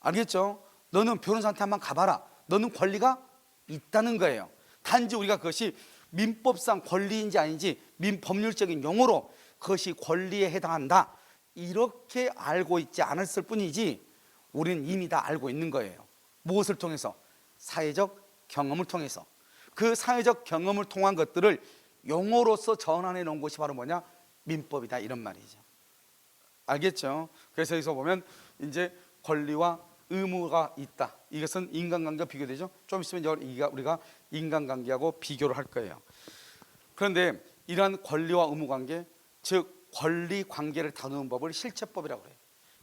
알겠죠? 너는 변호사한테 한번 가봐라. 너는 권리가 있다는 거예요. 단지 우리가 그것이 민법상 권리인지 아닌지 민법률적인 용어로 그것이 권리에 해당한다 이렇게 알고 있지 않았을 뿐이지 우리는 이미 다 알고 있는 거예요. 무엇을 통해서? 사회적 경험을 통해서. 그 사회적 경험을 통한 것들을 용어로서 전환해 놓은 것이 바로 뭐냐? 민법이다 이런 말이죠. 알겠죠? 그래서 여기서 보면 이제 권리와 의무가 있다. 이것은 인간관계와 비교되죠. 좀 있으면 우리가 인간관계하고 비교를 할 거예요. 그런데 이러한 권리와 의무관계, 즉 권리관계를 다루는 법을 실체법이라고 그래요.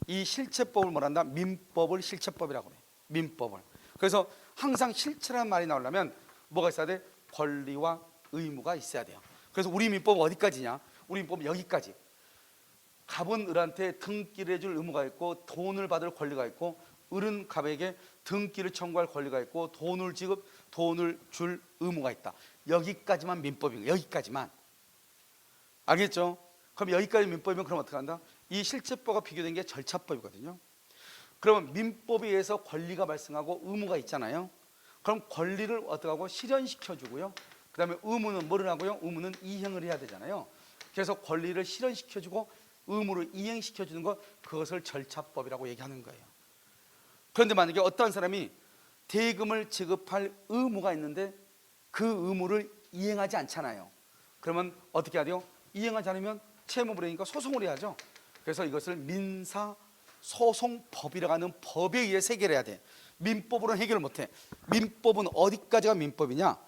이 실체법을 뭐란다? 민법을 실체법이라고 그래요. 민법을. 그래서 항상 실체라는 말이 나오려면 뭐가 있어야 돼? 권리와 의무가 있어야 돼요. 그래서 우리 민법은 어디까지냐? 우리 민법은 여기까지. 갑은 을한테 등기를 해줄 의무가 있고 돈을 받을 권리가 있고 을은 갑에게 등기를 청구할 권리가 있고 돈을 줄 의무가 있다. 여기까지만 민법이고 여기까지만. 알겠죠? 그럼 여기까지 민법이면 그럼 어떻게 한다? 이 실체법과 비교된 게 절차법이거든요. 그러면 민법에 의해서 권리가 발생하고 의무가 있잖아요. 그럼 권리를 어떻게 하고 실현시켜주고요. 그 다음에 의무는 뭐를 하고요? 의무는 이행을 해야 되잖아요. 그래서 권리를 실현시켜주고 의무를 이행시켜주는 것, 그것을 절차법이라고 얘기하는 거예요. 그런데 만약에 어떤 사람이 대금을 지급할 의무가 있는데 그 의무를 이행하지 않잖아요. 그러면 어떻게 해야 돼요? 이행하지 않으면 채무불이니까 소송을 해야죠. 그래서 이것을 민사소송법이라고 하는 법에 의해 해결해야 돼. 민법으로는 해결을 못해. 민법은 어디까지가 민법이냐?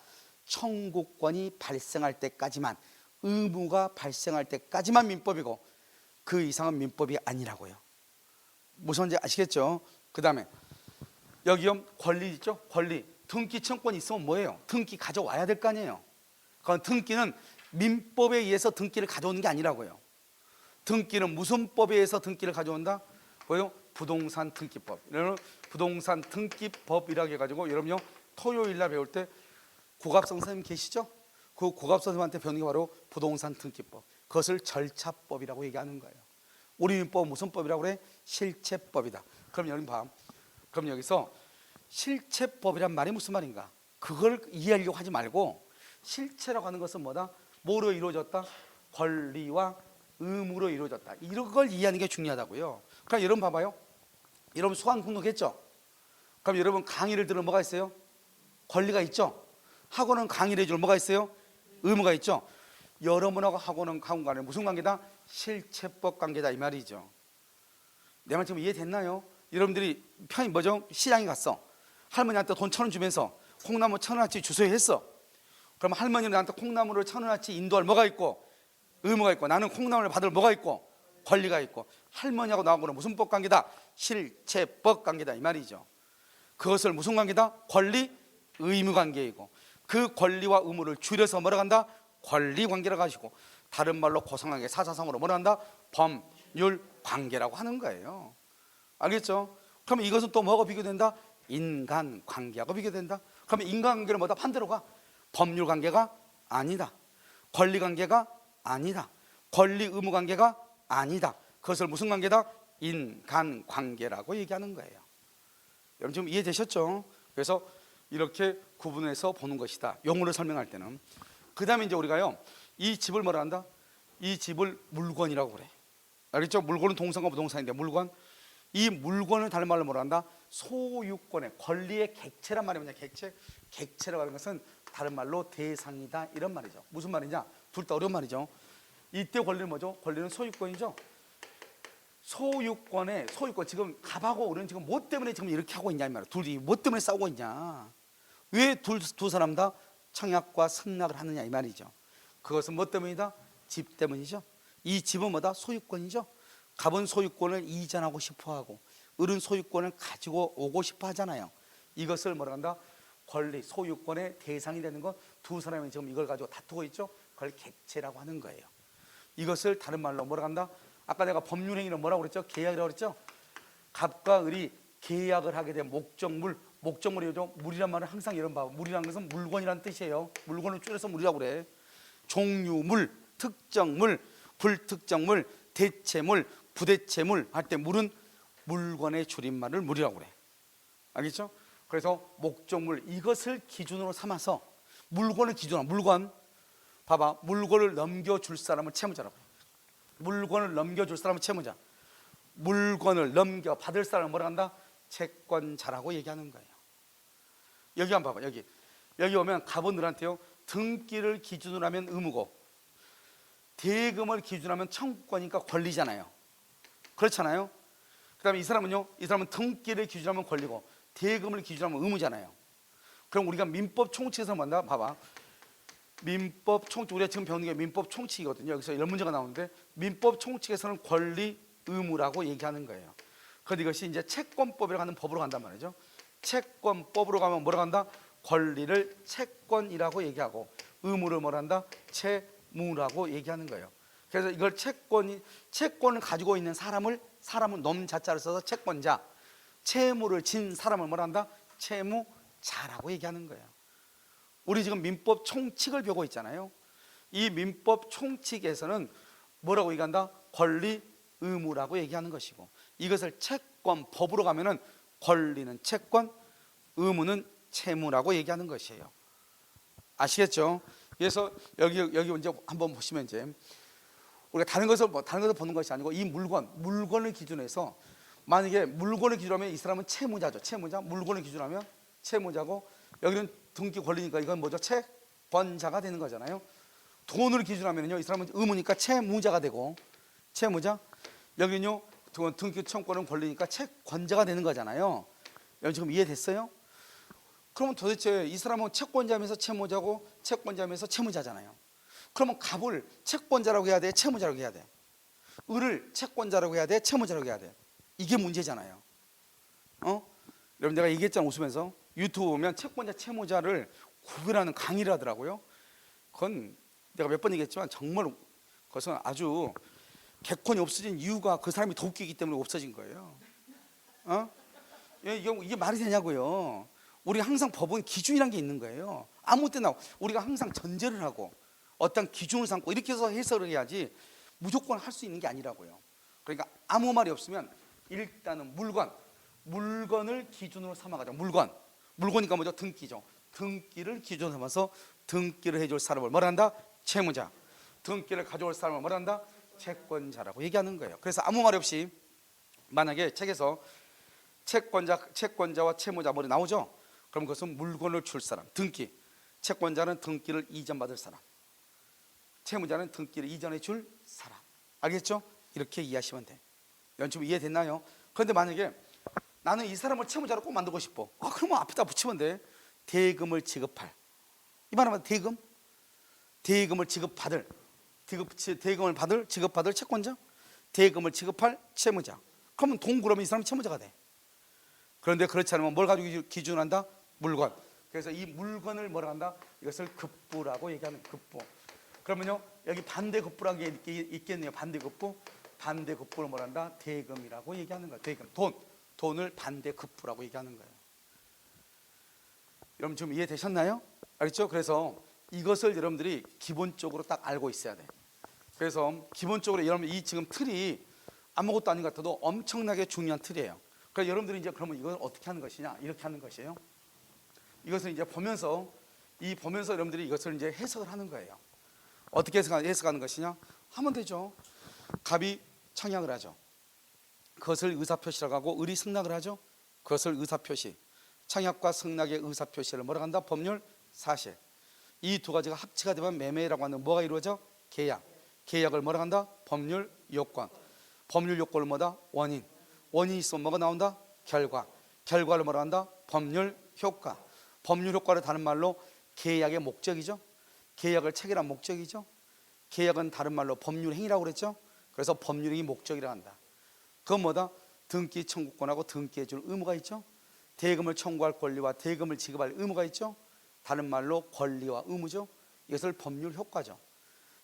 청구권이 발생할 때까지만, 의무가 발생할 때까지만 민법이고 그 이상은 민법이 아니라고요. 무슨지 아시겠죠? 그 다음에 여기요 권리 있죠? 권리. 등기 청구권이 있으면 뭐예요? 등기 가져와야 될 거 아니에요. 그건 등기는 민법에 의해서 등기를 가져오는 게 아니라고요. 등기는 무슨 법에 의해서 등기를 가져온다? 뭐예요? 부동산 등기법. 여러분 부동산 등기법이라고 해가지고 여러분요 토요일날 배울 때 고갑성 선생님 계시죠? 그 고갑성 선생님한테 배우는 게 바로 부동산 등기법. 그것을 절차법이라고 얘기하는 거예요. 우리 민법은 무슨 법이라고 그래? 실체법이다. 그럼 여러분 봐. 그럼 여기서 실체법이란 말이 무슨 말인가? 그걸 이해하려고 하지 말고 실체라고 하는 것은 뭐다? 뭐로 이루어졌다? 권리와 의무로 이루어졌다. 이런 걸 이해하는 게 중요하다고요. 그럼 여러분 봐봐요. 여러분 수강 등록했죠? 그럼 여러분 강의를 들으면 뭐가 있어요? 권리가 있죠? 학원은 강의를 해줄 뭐가 있어요? 의무가 있죠? 여러분하고 학원 간에 무슨 관계다? 실체법 관계다 이 말이죠. 내 말 지금 이해됐나요? 여러분들이 편히 뭐죠? 시장에 갔어. 할머니한테 돈 1,000원 주면서 콩나무 1,000원어치 주소해 했어. 그럼 할머니는 나한테 콩나무를 1,000원어치 인도할 뭐가 있고? 의무가 있고, 나는 콩나무를 받을 뭐가 있고? 권리가 있고. 할머니하고 나하고는 무슨 법 관계다? 실체법 관계다 이 말이죠. 그것을 무슨 관계다? 권리, 의무 관계이고, 그 권리와 의무를 줄여서 뭐라 한다? 권리 관계라고 하시고, 다른 말로 고상하게 사사성어로 뭐라 한다? 법률 관계라고 하는 거예요. 알겠죠? 그럼 이것은 또 뭐가 비교된다? 인간 관계하고 비교된다. 그러면 인간 관계는 뭐다? 반대로 가. 법률 관계가 아니다. 권리 관계가 아니다. 권리 의무 관계가 아니다. 그것을 무슨 관계다? 인간 관계라고 얘기하는 거예요. 여러분 지금 이해되셨죠? 그래서 이렇게 구분해서 보는 것이다. 용어를 설명할 때는. 그 다음에 이제 우리가요 이 집을 뭐라 한다? 이 집을 물건이라고 그래. 알겠죠? 물건은 동사가 부동산인데 물건, 이 물건을 다른 말로 뭐라 한다? 소유권의 권리의 객체란 말이 뭐냐? 객체라고 하는 것은 다른 말로 대상이다 이런 말이죠. 무슨 말이냐? 둘 다 어려운 말이죠. 이때 권리는 뭐죠? 권리는 소유권이죠. 소유권 지금 갑하고 우리는 지금 뭐 때문에 지금 이렇게 하고 있냐 이 말이야. 둘이 뭐 때문에 싸우고 있냐? 왜 두 사람 다 청약과 승낙을 하느냐 이 말이죠. 그것은 뭐 때문이다? 집 때문이죠. 이 집은 뭐다? 소유권이죠. 갑은 소유권을 이전하고 싶어하고 을은 소유권을 가지고 오고 싶어 하잖아요. 이것을 뭐라 한다? 권리, 소유권의 대상이 되는 것. 두 사람이 지금 이걸 가지고 다투고 있죠. 그걸 객체라고 하는 거예요. 이것을 다른 말로 뭐라 한다? 아까 내가 법률행위는 뭐라고 그랬죠? 계약이라고 그랬죠? 갑과 을이 계약을 하게 된 목적물이죠. 물이란 말은 항상 이런 바, 물이라는 것은 물건이라는 뜻이에요. 물건을 줄여서 물이라고 그래. 종류물, 특정물, 불특정물, 대체물, 부대체물 할 때 물은 물건의 줄임말을 물이라고 그래. 알겠죠? 그래서 목적물, 이것을 기준으로 삼아서 물건을 기준으로, 물건 봐봐, 물건을 넘겨줄 사람을 채무자라고 해. 물건을 넘겨줄 사람은 채무자, 물건을 넘겨받을 사람은 뭐라 한다? 채권자라고 얘기하는 거예요. 여기 한번 봐봐. 여기 오면 갑은 을한테요, 등기를 기준으로 하면 의무고 대금을 기준으로 하면 청구권이니까 권리잖아요. 그렇잖아요. 그 다음에 이 사람은 등기를 기준으로 하면 권리고 대금을 기준으로 하면 의무잖아요. 그럼 우리가 민법 총칙에서 만나 봐봐. 민법 총칙, 우리가 지금 배우는 게 민법 총칙이거든요. 여기서 이런 문제가 나오는데 민법 총칙에서는 권리, 의무라고 얘기하는 거예요. 그런데 이것이 이제 채권법이라고 하는 법으로 간단 말이죠. 채권법으로 가면 뭐라고 한다? 권리를 채권이라고 얘기하고 의무를 뭐라 한다? 채무라고 얘기하는 거예요. 그래서 이걸 채권을 가지고 있는 사람은 놈 자자를 써서 채권자, 채무를 진 사람을 뭐라 한다? 채무자라고 얘기하는 거예요. 우리 지금 민법 총칙을 배우고 있잖아요. 이 민법 총칙에서는 뭐라고 얘기한다? 권리, 의무라고 얘기하는 것이고 이것을 채권법으로 가면은 권리는 채권, 의무는 채무라고 얘기하는 것이에요. 아시겠죠? 그래서 여기 이제 한번 보시면 이제 우리가 다른 것을 보는 것이 아니고 이 물건을 기준해서 만약에 물건을 기준으로 하면 이 사람은 채무자죠. 채무자, 물건을 기준으로 하면 채무자고 여기는 등기 권리니까 이건 뭐죠? 채권자가 되는 거잖아요. 돈을 기준으로 하면요, 이 사람은 의무니까 채무자가 되고 채무자, 여기는요 등기 청구권은 권리니까 채권자가 되는 거잖아요. 여러분 지금 이해됐어요? 그러면 도대체 이 사람은 채권자면서 채무자고 채권자면서 채무자잖아요. 그러면 갑을 채권자라고 해야 돼? 채무자라고 해야 돼? 을을 채권자라고 해야 돼? 채무자라고 해야 돼? 이게 문제잖아요. 여러분 내가 얘기했잖아, 웃으면서. 유튜브 보면 채권자 채무자를 구별하는 강의를 하더라고요. 그건 내가 몇 번 얘기했지만 정말 그것은 아주 객관이 없어진 이유가 그 사람이 더 웃기기 때문에 없어진 거예요. 이게 말이 되냐고요. 우리가 항상 법은 기준이라는 게 있는 거예요. 아무 때나 우리가 항상 전제를 하고 어떤 기준을 삼고 이렇게 해서 해석을 해야지 무조건 할 수 있는 게 아니라고요. 그러니까 아무 말이 없으면 일단은 물건을 기준으로 삼아가자. 물건이니까 뭐죠? 등기죠. 등기를 기준으로 삼아서 등기를 해줄 사람을 뭐라 한다? 채무자. 등기를 가져올 사람을 뭐라 한다? 채권자라고 얘기하는 거예요. 그래서 아무 말 없이 만약에 책에서 채권자와 채무자 머리 나오죠? 그럼 그것은 물건을 줄 사람, 등기. 채권자는 등기를 이전받을 사람, 채무자는 등기를 이전해 줄 사람. 알겠죠? 이렇게 이해하시면 돼. 연출 이해됐나요? 그런데 만약에 나는 이 사람을 채무자로 꼭 만들고 싶어. 그러면 앞에다 붙이면 돼. 대금을 지급할. 이 말하면 대금을 지급받을 채권자, 대금을 지급할 채무자. 그러면 동그라미 이 사람이 채무자가 돼. 그런데 그렇지 않으면 뭘 가지고 기준한다? 물건. 그래서 이 물건을 뭐라 한다? 이것을 급부라고 얘기하는 급부. 그러면요 여기 반대급부라는 게 있겠네요. 반대급부를 뭐라 한다? 대금이라고 얘기하는 거예요. 대금, 돈을 반대급부라고 얘기하는 거예요. 여러분 좀 이해되셨나요? 알겠죠? 그래서 이것을 여러분들이 기본적으로 딱 알고 있어야 돼. 그래서 기본적으로 여러분 이 지금 틀이 아무것도 아닌 것 같아도 엄청나게 중요한 틀이에요. 그래서 여러분들이 이제 그러면 이걸 어떻게 하는 것이냐? 이렇게 하는 것이에요. 이것을 이제 보면서 여러분들이 이것을 이제 해석을 하는 거예요. 어떻게 해석하는 것이냐? 하면 되죠. 갑이 청약을 하죠. 그것을 의사표시라고 하고 을이 승낙을 하죠. 그것을 의사표시. 청약과 승낙의 의사표시를 뭐라고 한다? 법률 사실. 이 두 가지가 합치가 되면 매매라고 하는 뭐가 이루어져? 계약. 계약을 뭐라고 한다? 법률 요건. 법률 요건을 뭐다? 원인. 원인이 있으면 뭐가 나온다? 결과. 결과를 뭐라고 한다? 법률 효과. 법률 효과를 다른 말로 계약의 목적이죠. 계약을 체결한 목적이죠. 계약은 다른 말로 법률 행위라고 그랬죠. 그래서 법률 행위 목적이라고 한다. 그건 뭐다? 등기 청구권하고 등기해 줄 의무가 있죠. 대금을 청구할 권리와 대금을 지급할 의무가 있죠. 다른 말로 권리와 의무죠. 이것을 법률 효과죠.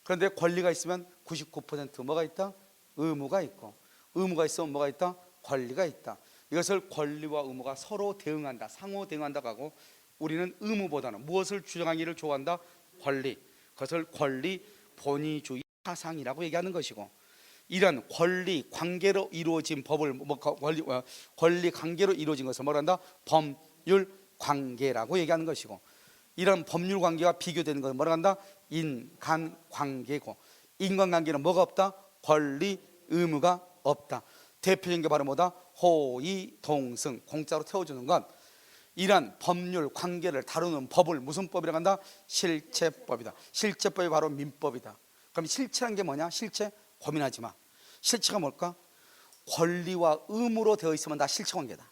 그런데 권리가 있으면 99% 뭐가 있다? 의무가 있고, 의무가 있으면 뭐가 있다? 권리가 있다. 이것을 권리와 의무가 서로 대응한다, 상호 대응한다고 하고, 우리는 의무보다는 무엇을 주장하기를 좋아한다? 권리. 그것을 권리 본위주의 사상이라고 얘기하는 것이고, 이런 권리 관계로 이루어진 법을 권리 관계로 이루어진 것을 뭐란다? 법률 관계라고 얘기하는 것이고, 이런 법률 관계가 비교되는 것은 뭐라 한다? 인간 관계고, 인간관계는 뭐가 없다? 권리 의무가 없다. 대표적인 게 바로 뭐다? 호의 동승, 공짜로 태워주는 것. 이러한 법률 관계를 다루는 법을 무슨 법이라고 한다? 실체법이다. 실체법이 바로 민법이다. 그럼 실체란 게 뭐냐? 실체 고민하지 마. 실체가 뭘까? 권리와 의무로 되어 있으면 다 실체관계다.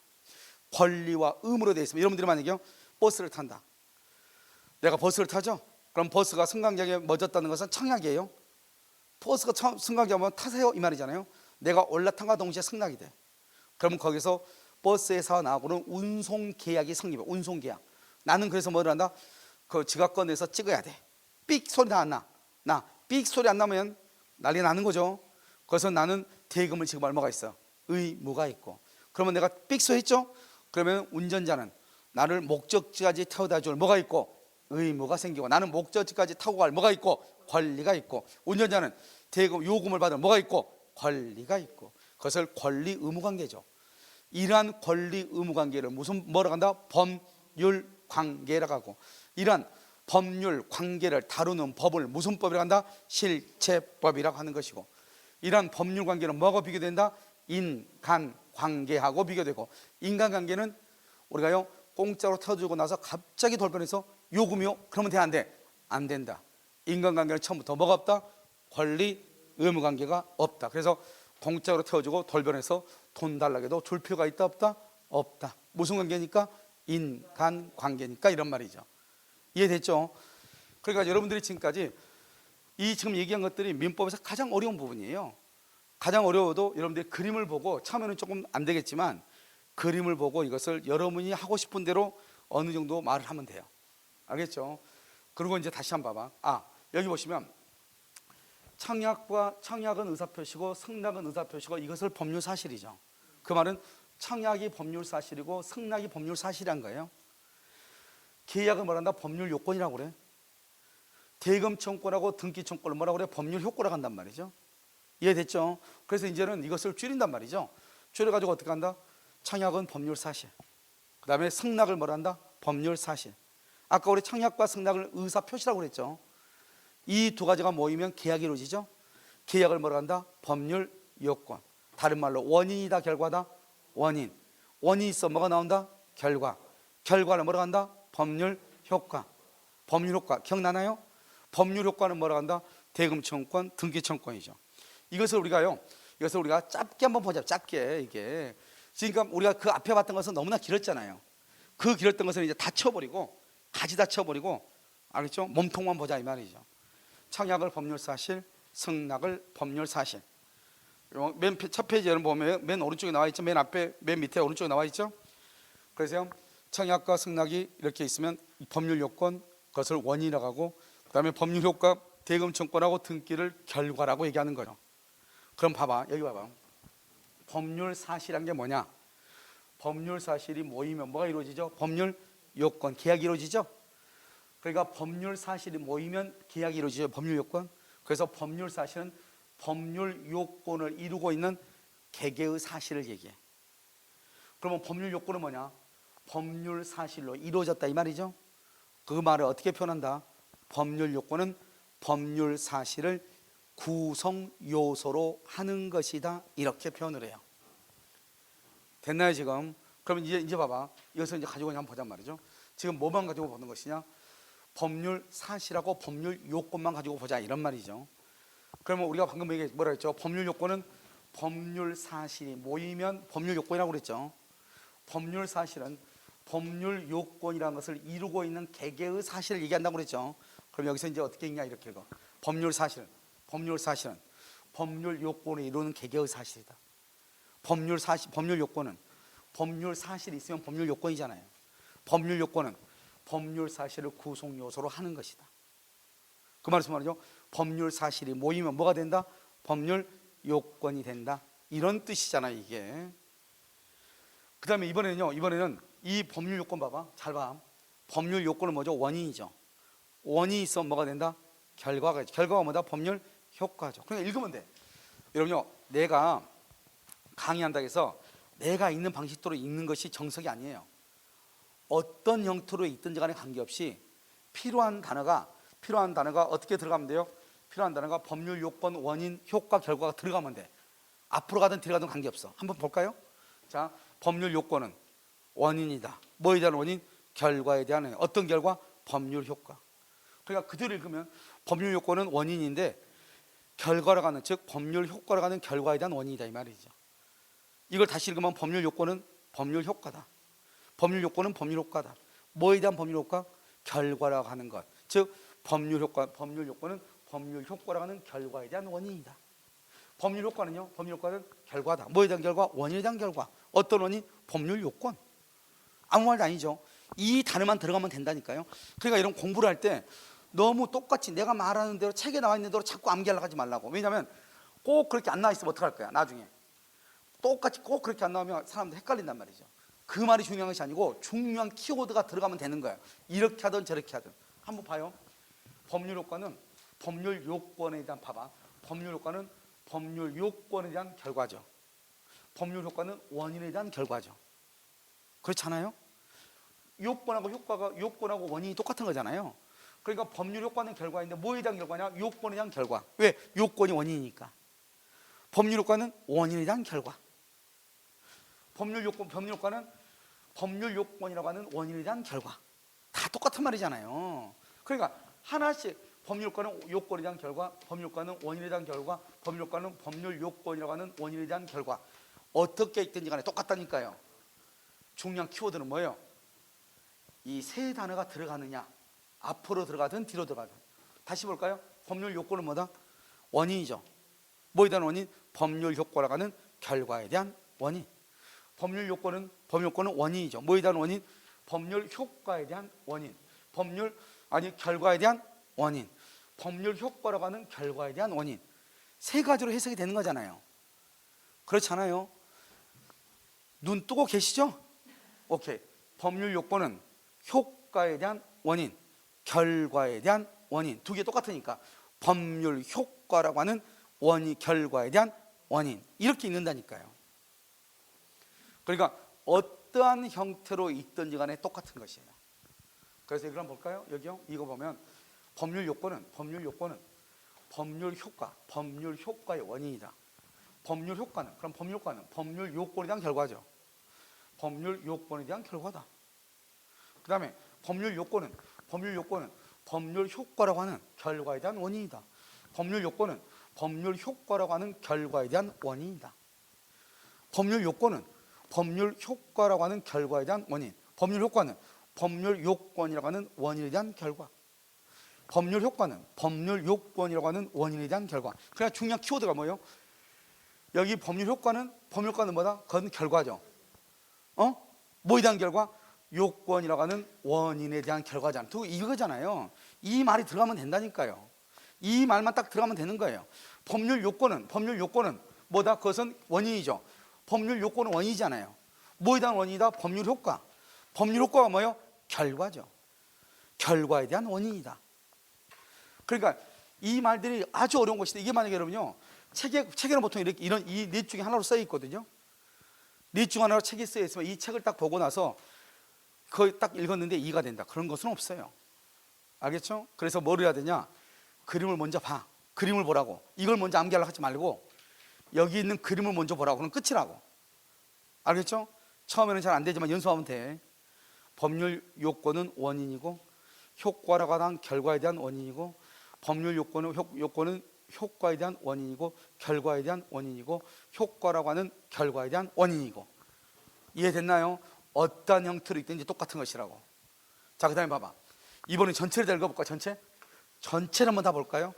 권리와 의무로 되어 있으면, 여러분들이 만약에 버스를 탄다. 내가 버스를 타죠? 그럼 버스가 승강장에 멎었다는 것은 청약이에요. 버스가 승강장에 오면 타세요 이 말이잖아요. 내가 올라탄과 동시에 승낙이 돼. 그러면 거기서 버스에서 나하고는 운송계약이 성립해. 운송계약. 나는 그래서 뭐를 한다? 그 지갑 꺼내서 찍어야 돼. 삑 소리 안 나. 삑 소리 안 나면 난리 나는 거죠. 그래서 나는 대금을 지급할 뭐가 있어? 의무가 있고. 그러면 내가 삑 소리 했죠? 그러면 운전자는 나를 목적지까지 태워다 줄 뭐가 있고? 의무가 생기고, 나는 목적지까지 타고 갈 뭐가 있고? 권리가 있고, 운전자는 대금 요금을 받을 뭐가 있고? 권리가 있고. 그것을 권리 의무 관계죠. 이러한 권리 의무 관계를 뭐라고 한다? 법률 관계라고 하고, 이러한 법률 관계를 다루는 법을 무슨 법이라고 한다? 실체법이라고 하는 것이고, 이러한 법률 관계는 뭐하고 비교된다? 인간 관계하고 비교되고, 인간 관계는 우리가요 공짜로 태워주고 나서 갑자기 돌변해서 요금이요? 그러면 돼? 안 돼? 안 된다. 인간관계는 처음부터 뭐가 없다? 권리 의무 관계가 없다. 그래서 공짜로 태워주고 돌변해서 돈 달라고 해도 줄 필요가 있다 없다? 없다. 무슨 관계니까? 인간관계니까 이런 말이죠. 이해됐죠? 그러니까 여러분들이 지금까지 이 지금 얘기한 것들이 민법에서 가장 어려운 부분이에요. 가장 어려워도 여러분들이 그림을 보고, 처음에는 조금 안 되겠지만 그림을 보고 이것을 여러분이 하고 싶은 대로 어느 정도 말을 하면 돼요. 알겠죠? 그리고 이제 다시 한번 봐봐. 여기 보시면 청약은 의사표시고 승낙은 의사표시고, 이것을 법률 사실이죠. 그 말은 청약이 법률 사실이고 승낙이 법률 사실이란 거예요. 계약을 뭐란다? 법률 요건이라고 그래. 대금 청구권하고 등기 청구권을 뭐라고 그래? 법률 효과라고 한단 말이죠. 이해됐죠? 그래서 이제는 이것을 줄인단 말이죠. 줄여가지고 어떻게 한다? 청약은 법률 사실, 그 다음에 승낙을 뭐란다? 법률 사실. 아까 우리 청약과 승낙을 의사표시라고 그랬죠. 이 두 가지가 모이면 계약이 이루어지죠. 계약을 뭐라고 한다? 법률 요건. 다른 말로 원인이다 결과다? 원인. 원인이 있어 뭐가 나온다? 결과. 결과를 뭐라고 한다? 법률 효과. 법률 효과 기억나나요? 법률 효과는 뭐라고 한다? 대금 청구권, 등기 청구권이죠. 이것을 우리가 짧게 한번 보자. 짧게. 이게 지금 우리가 그 앞에 봤던 것은 너무나 길었잖아요. 그 길었던 것은 이제 다 쳐버리고, 가지 다 쳐버리고, 알겠죠? 몸통만 보자 이 말이죠. 청약을 법률 사실, 승낙을 법률 사실. 맨 첫 페이지에 보면 맨 오른쪽에 나와 있죠. 맨 앞에, 맨 밑에 오른쪽에 나와 있죠. 그래서 청약과 승낙이 이렇게 있으면 법률 요건, 그것을 원인이라고 하고, 그 다음에 법률 효과, 대금 청구권하고 등기를 결과라고 얘기하는 거죠. 그럼 봐봐, 여기 봐봐. 법률 사실이란 게 뭐냐? 법률 사실이 모이면 뭐가 이루어지죠? 법률 요건, 계약이 이루어지죠. 그러니까 법률 사실이 모이면 계약이 이루어지죠. 법률 요건. 그래서 법률 사실은 법률 요건을 이루고 있는 개개의 사실을 얘기해. 그러면 법률 요건은 뭐냐? 법률 사실로 이루어졌다 이 말이죠. 그 말을 어떻게 표현한다? 법률 요건은 법률 사실을 구성 요소로 하는 것이다. 이렇게 표현을 해요. 됐나요 지금? 그러면 이제 봐봐. 여기서 이제 가지고 한번 보자 말이죠. 지금 뭐만 가지고 보는 것이냐? 법률 사실하고 법률 요건만 가지고 보자 이런 말이죠. 그러면 우리가 방금 뭐라 했죠? 법률 요건은 법률 사실이 모이면 법률 요건이라고 그랬죠. 법률 사실은 법률 요건이라는 것을 이루고 있는 개개의 사실을 얘기한다고 그랬죠. 그럼 여기서 이제 어떻게 읽냐 이렇게 읽어. 법률 사실은 법률 요건을 이루는 개개의 사실이다. 법률 요건은 법률 사실이 있으면 법률 요건이잖아요. 법률 요건은 법률 사실을 구성 요소로 하는 것이다. 그 말씀 말이죠. 법률 사실이 모이면 뭐가 된다? 법률 요건이 된다. 이런 뜻이잖아요, 이게. 그 다음에 이번에는 이 법률 요건 봐봐. 잘 봐. 법률 요건은 뭐죠? 원인이죠. 원인이 있으면 뭐가 된다? 결과가 뭐다? 법률 효과죠. 그러니까 읽으면 돼. 여러분요, 내가 강의한다고 해서 내가 읽는 방식대로 읽는 것이 정석이 아니에요. 어떤 형태로 있든지 간에 관계없이 필요한 단어가 어떻게 들어가면 돼요? 필요한 단어가 법률 요건, 원인, 효과, 결과가 들어가면 돼. 앞으로 가든 뒤로 가든 관계없어. 한번 볼까요? 자, 법률 요건은 원인이다. 뭐에 대한 원인? 결과에 대한 원인. 어떤 결과? 법률 효과. 그러니까 그대로 읽으면 법률 요건은 원인인데 결과라고 하는, 즉 법률 효과라고 하는 결과에 대한 원인이다 이 말이죠. 이걸 다시 읽으면 법률 요건은 법률 효과다. 법률 요건은 법률 효과다. 뭐에 대한 법률 효과? 결과라고 하는 것. 즉 법률 요건은 법률 효과라고 하는 결과에 대한 원인이다. 법률 효과는요? 법률 효과는 결과다. 뭐에 대한 결과? 원인에 대한 결과. 어떤 원인? 법률 요건. 아무 말도 아니죠. 이 단어만 들어가면 된다니까요. 그러니까 이런 공부를 할 때 너무 똑같이 내가 말하는 대로 책에 나와 있는 대로 자꾸 암기하려고 하지 말라고. 왜냐하면 꼭 그렇게 안 나와 있으면 어떡할 거야 나중에. 똑같이 꼭 그렇게 안 나오면 사람들 헷갈린단 말이죠. 그 말이 중요한 것이 아니고 중요한 키워드가 들어가면 되는 거예요. 이렇게 하든 저렇게 하든. 한번 봐요. 법률 효과는 법률 요건에 대한, 봐봐. 법률 효과는 법률 요건에 대한 결과죠. 법률 효과는 원인에 대한 결과죠. 그렇잖아요? 요건하고 원인이 똑같은 거잖아요. 그러니까 법률 효과는 결과인데 뭐에 대한 결과냐? 요건에 대한 결과. 왜? 요건이 원인이니까. 법률 효과는 원인에 대한 결과. 법률 효과는 법률 요건이라고 하는 원인에 대한 결과. 다 똑같은 말이잖아요. 그러니까 하나씩 법률 효과는 요건에 대한 결과, 법률 효과는 원인에 대한 결과, 법률 효과는 법률 요건이라고 하는 원인에 대한 결과. 어떻게 있든지 간에 똑같다니까요. 중요한 키워드는 뭐예요? 이 세 단어가 들어가느냐, 앞으로 들어가든 뒤로 들어가든. 다시 볼까요? 법률 요건은 뭐다? 원인이죠. 뭐에 대한 원인? 법률 효과라고 하는 결과에 대한 원인. 법률 요건은 원인이죠. 뭐에 대한 원인? 법률 효과에 대한 원인. 결과에 대한 원인. 법률 효과라고 하는 결과에 대한 원인. 세 가지로 해석이 되는 거잖아요. 그렇잖아요. 눈 뜨고 계시죠? 오케이. 법률 요건은 효과에 대한 원인, 결과에 대한 원인. 두 개 똑같으니까 법률 효과라고 하는 원인, 결과에 대한 원인. 이렇게 읽는다니까요. 그러니까 어떠한 형태로 있든지 간에 똑같은 것이에요. 그래서 이걸 한번 볼까요? 여기요. 이거 보면 법률 요건은 법률 효과의 원인이다. 법률 효과는 법률 요건에 대한 결과죠. 법률 요건에 대한 결과다. 그 다음에 법률 요건은 법률 효과라고 하는 결과에 대한 원인이다. 법률 요건은 법률 효과라고 하는 결과에 대한 원인이다. 법률 요건은 법률 효과라고 하는 결과에 대한 원인. 법률 효과는 법률 요건이라고 하는 원인에 대한 결과. 법률 효과는 법률 요건이라고 하는 원인에 대한 결과. 그러니까 중요한 키워드가 뭐예요? 여기 법률 효과는 뭐다? 그건 결과죠. 뭐에 대한 결과? 요건이라고 하는 원인에 대한 결과잖아요. 이거잖아요. 이 말이 들어가면 된다니까요. 이 말만 딱 들어가면 되는 거예요. 법률 요건은 뭐다? 그것은 원인이죠. 법률 요건은 원인이잖아요. 뭐에 대한 원인이다? 법률 효과. 법률 효과가 뭐예요? 결과죠. 결과에 대한 원인이다. 그러니까 이 말들이 아주 어려운 것인데, 이게 만약에 여러분요, 책에는 보통 이런 이 넷 중에 하나로 써 있거든요. 넷 중 하나로 책이 쓰여 있으면 이 책을 딱 보고 나서 거의 딱 읽었는데 이해가 된다, 그런 것은 없어요. 알겠죠? 그래서 뭘 해야 되냐? 그림을 먼저 봐. 그림을 보라고. 이걸 먼저 암기하려고 하지 말고 여기 있는 그림을 먼저 보라고. 그럼 끝이라고. 알겠죠? 처음에는 잘 안 되지만 연습하면 돼. 법률 요건은 원인이고 효과라고 하는 결과에 대한 원인이고 법률 요건은 효과에 대한 원인이고 결과에 대한 원인이고 효과라고 하는 결과에 대한 원인이고. 이해됐나요? 어떤 형태로 있든지 똑같은 것이라고. 자, 그 다음에 봐봐. 이번엔 전체를 다 읽어볼까? 전체를 한번 다 볼까요?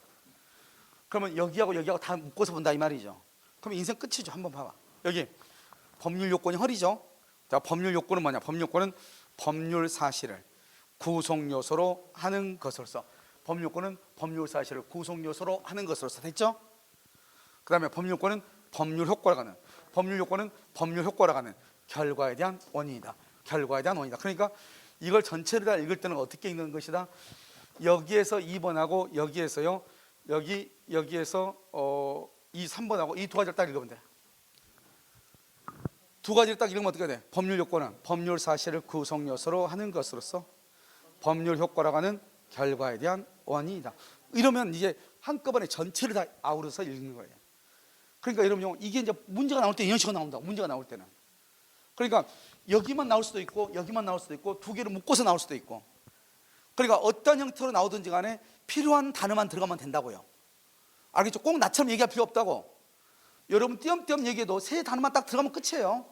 그러면 여기하고 여기하고 다 묶어서 본다 이 말이죠. 그럼 인생 끝이죠. 한번 봐봐. 여기 법률 요건이 허리죠. 자, 법률 요건은 뭐냐? 법률 요건은 법률 사실을 구성 요소로 하는 것으로서. 법률 요건은 법률 사실을 구성 요소로 하는 것으로서. 됐죠? 그 다음에 법률 요건은 법률 효과라고 하는, 법률 요건은 법률 효과라고 하는 결과에 대한 원인이다. 결과에 대한 원인이다. 그러니까 이걸 전체를 다 읽을 때는 어떻게 읽는 것이다? 여기에서 2번하고 여기에서요, 여기에서 이 3번하고 이 두 가지를 딱 읽으면 돼. 두 가지를 딱 읽으면 어떻게 돼? 법률 요건은 법률 사실을 구성 요소로 하는 것으로서 법률 효과라고 하는 결과에 대한 원인이다. 이러면 이제 한꺼번에 전체를 다 아우러서 읽는 거예요. 그러니까 여러분, 이게 이제 문제가 나올 때 이런 식으로 나온다고. 문제가 나올 때는. 그러니까 여기만 나올 수도 있고 여기만 나올 수도 있고 두 개를 묶어서 나올 수도 있고. 그러니까 어떤 형태로 나오든지 간에 필요한 단어만 들어가면 된다고요. 알겠죠? 꼭 나처럼 얘기할 필요 없다고. 여러분 띄엄띄엄 얘기해도 세 단어만 딱 들어가면 끝이에요.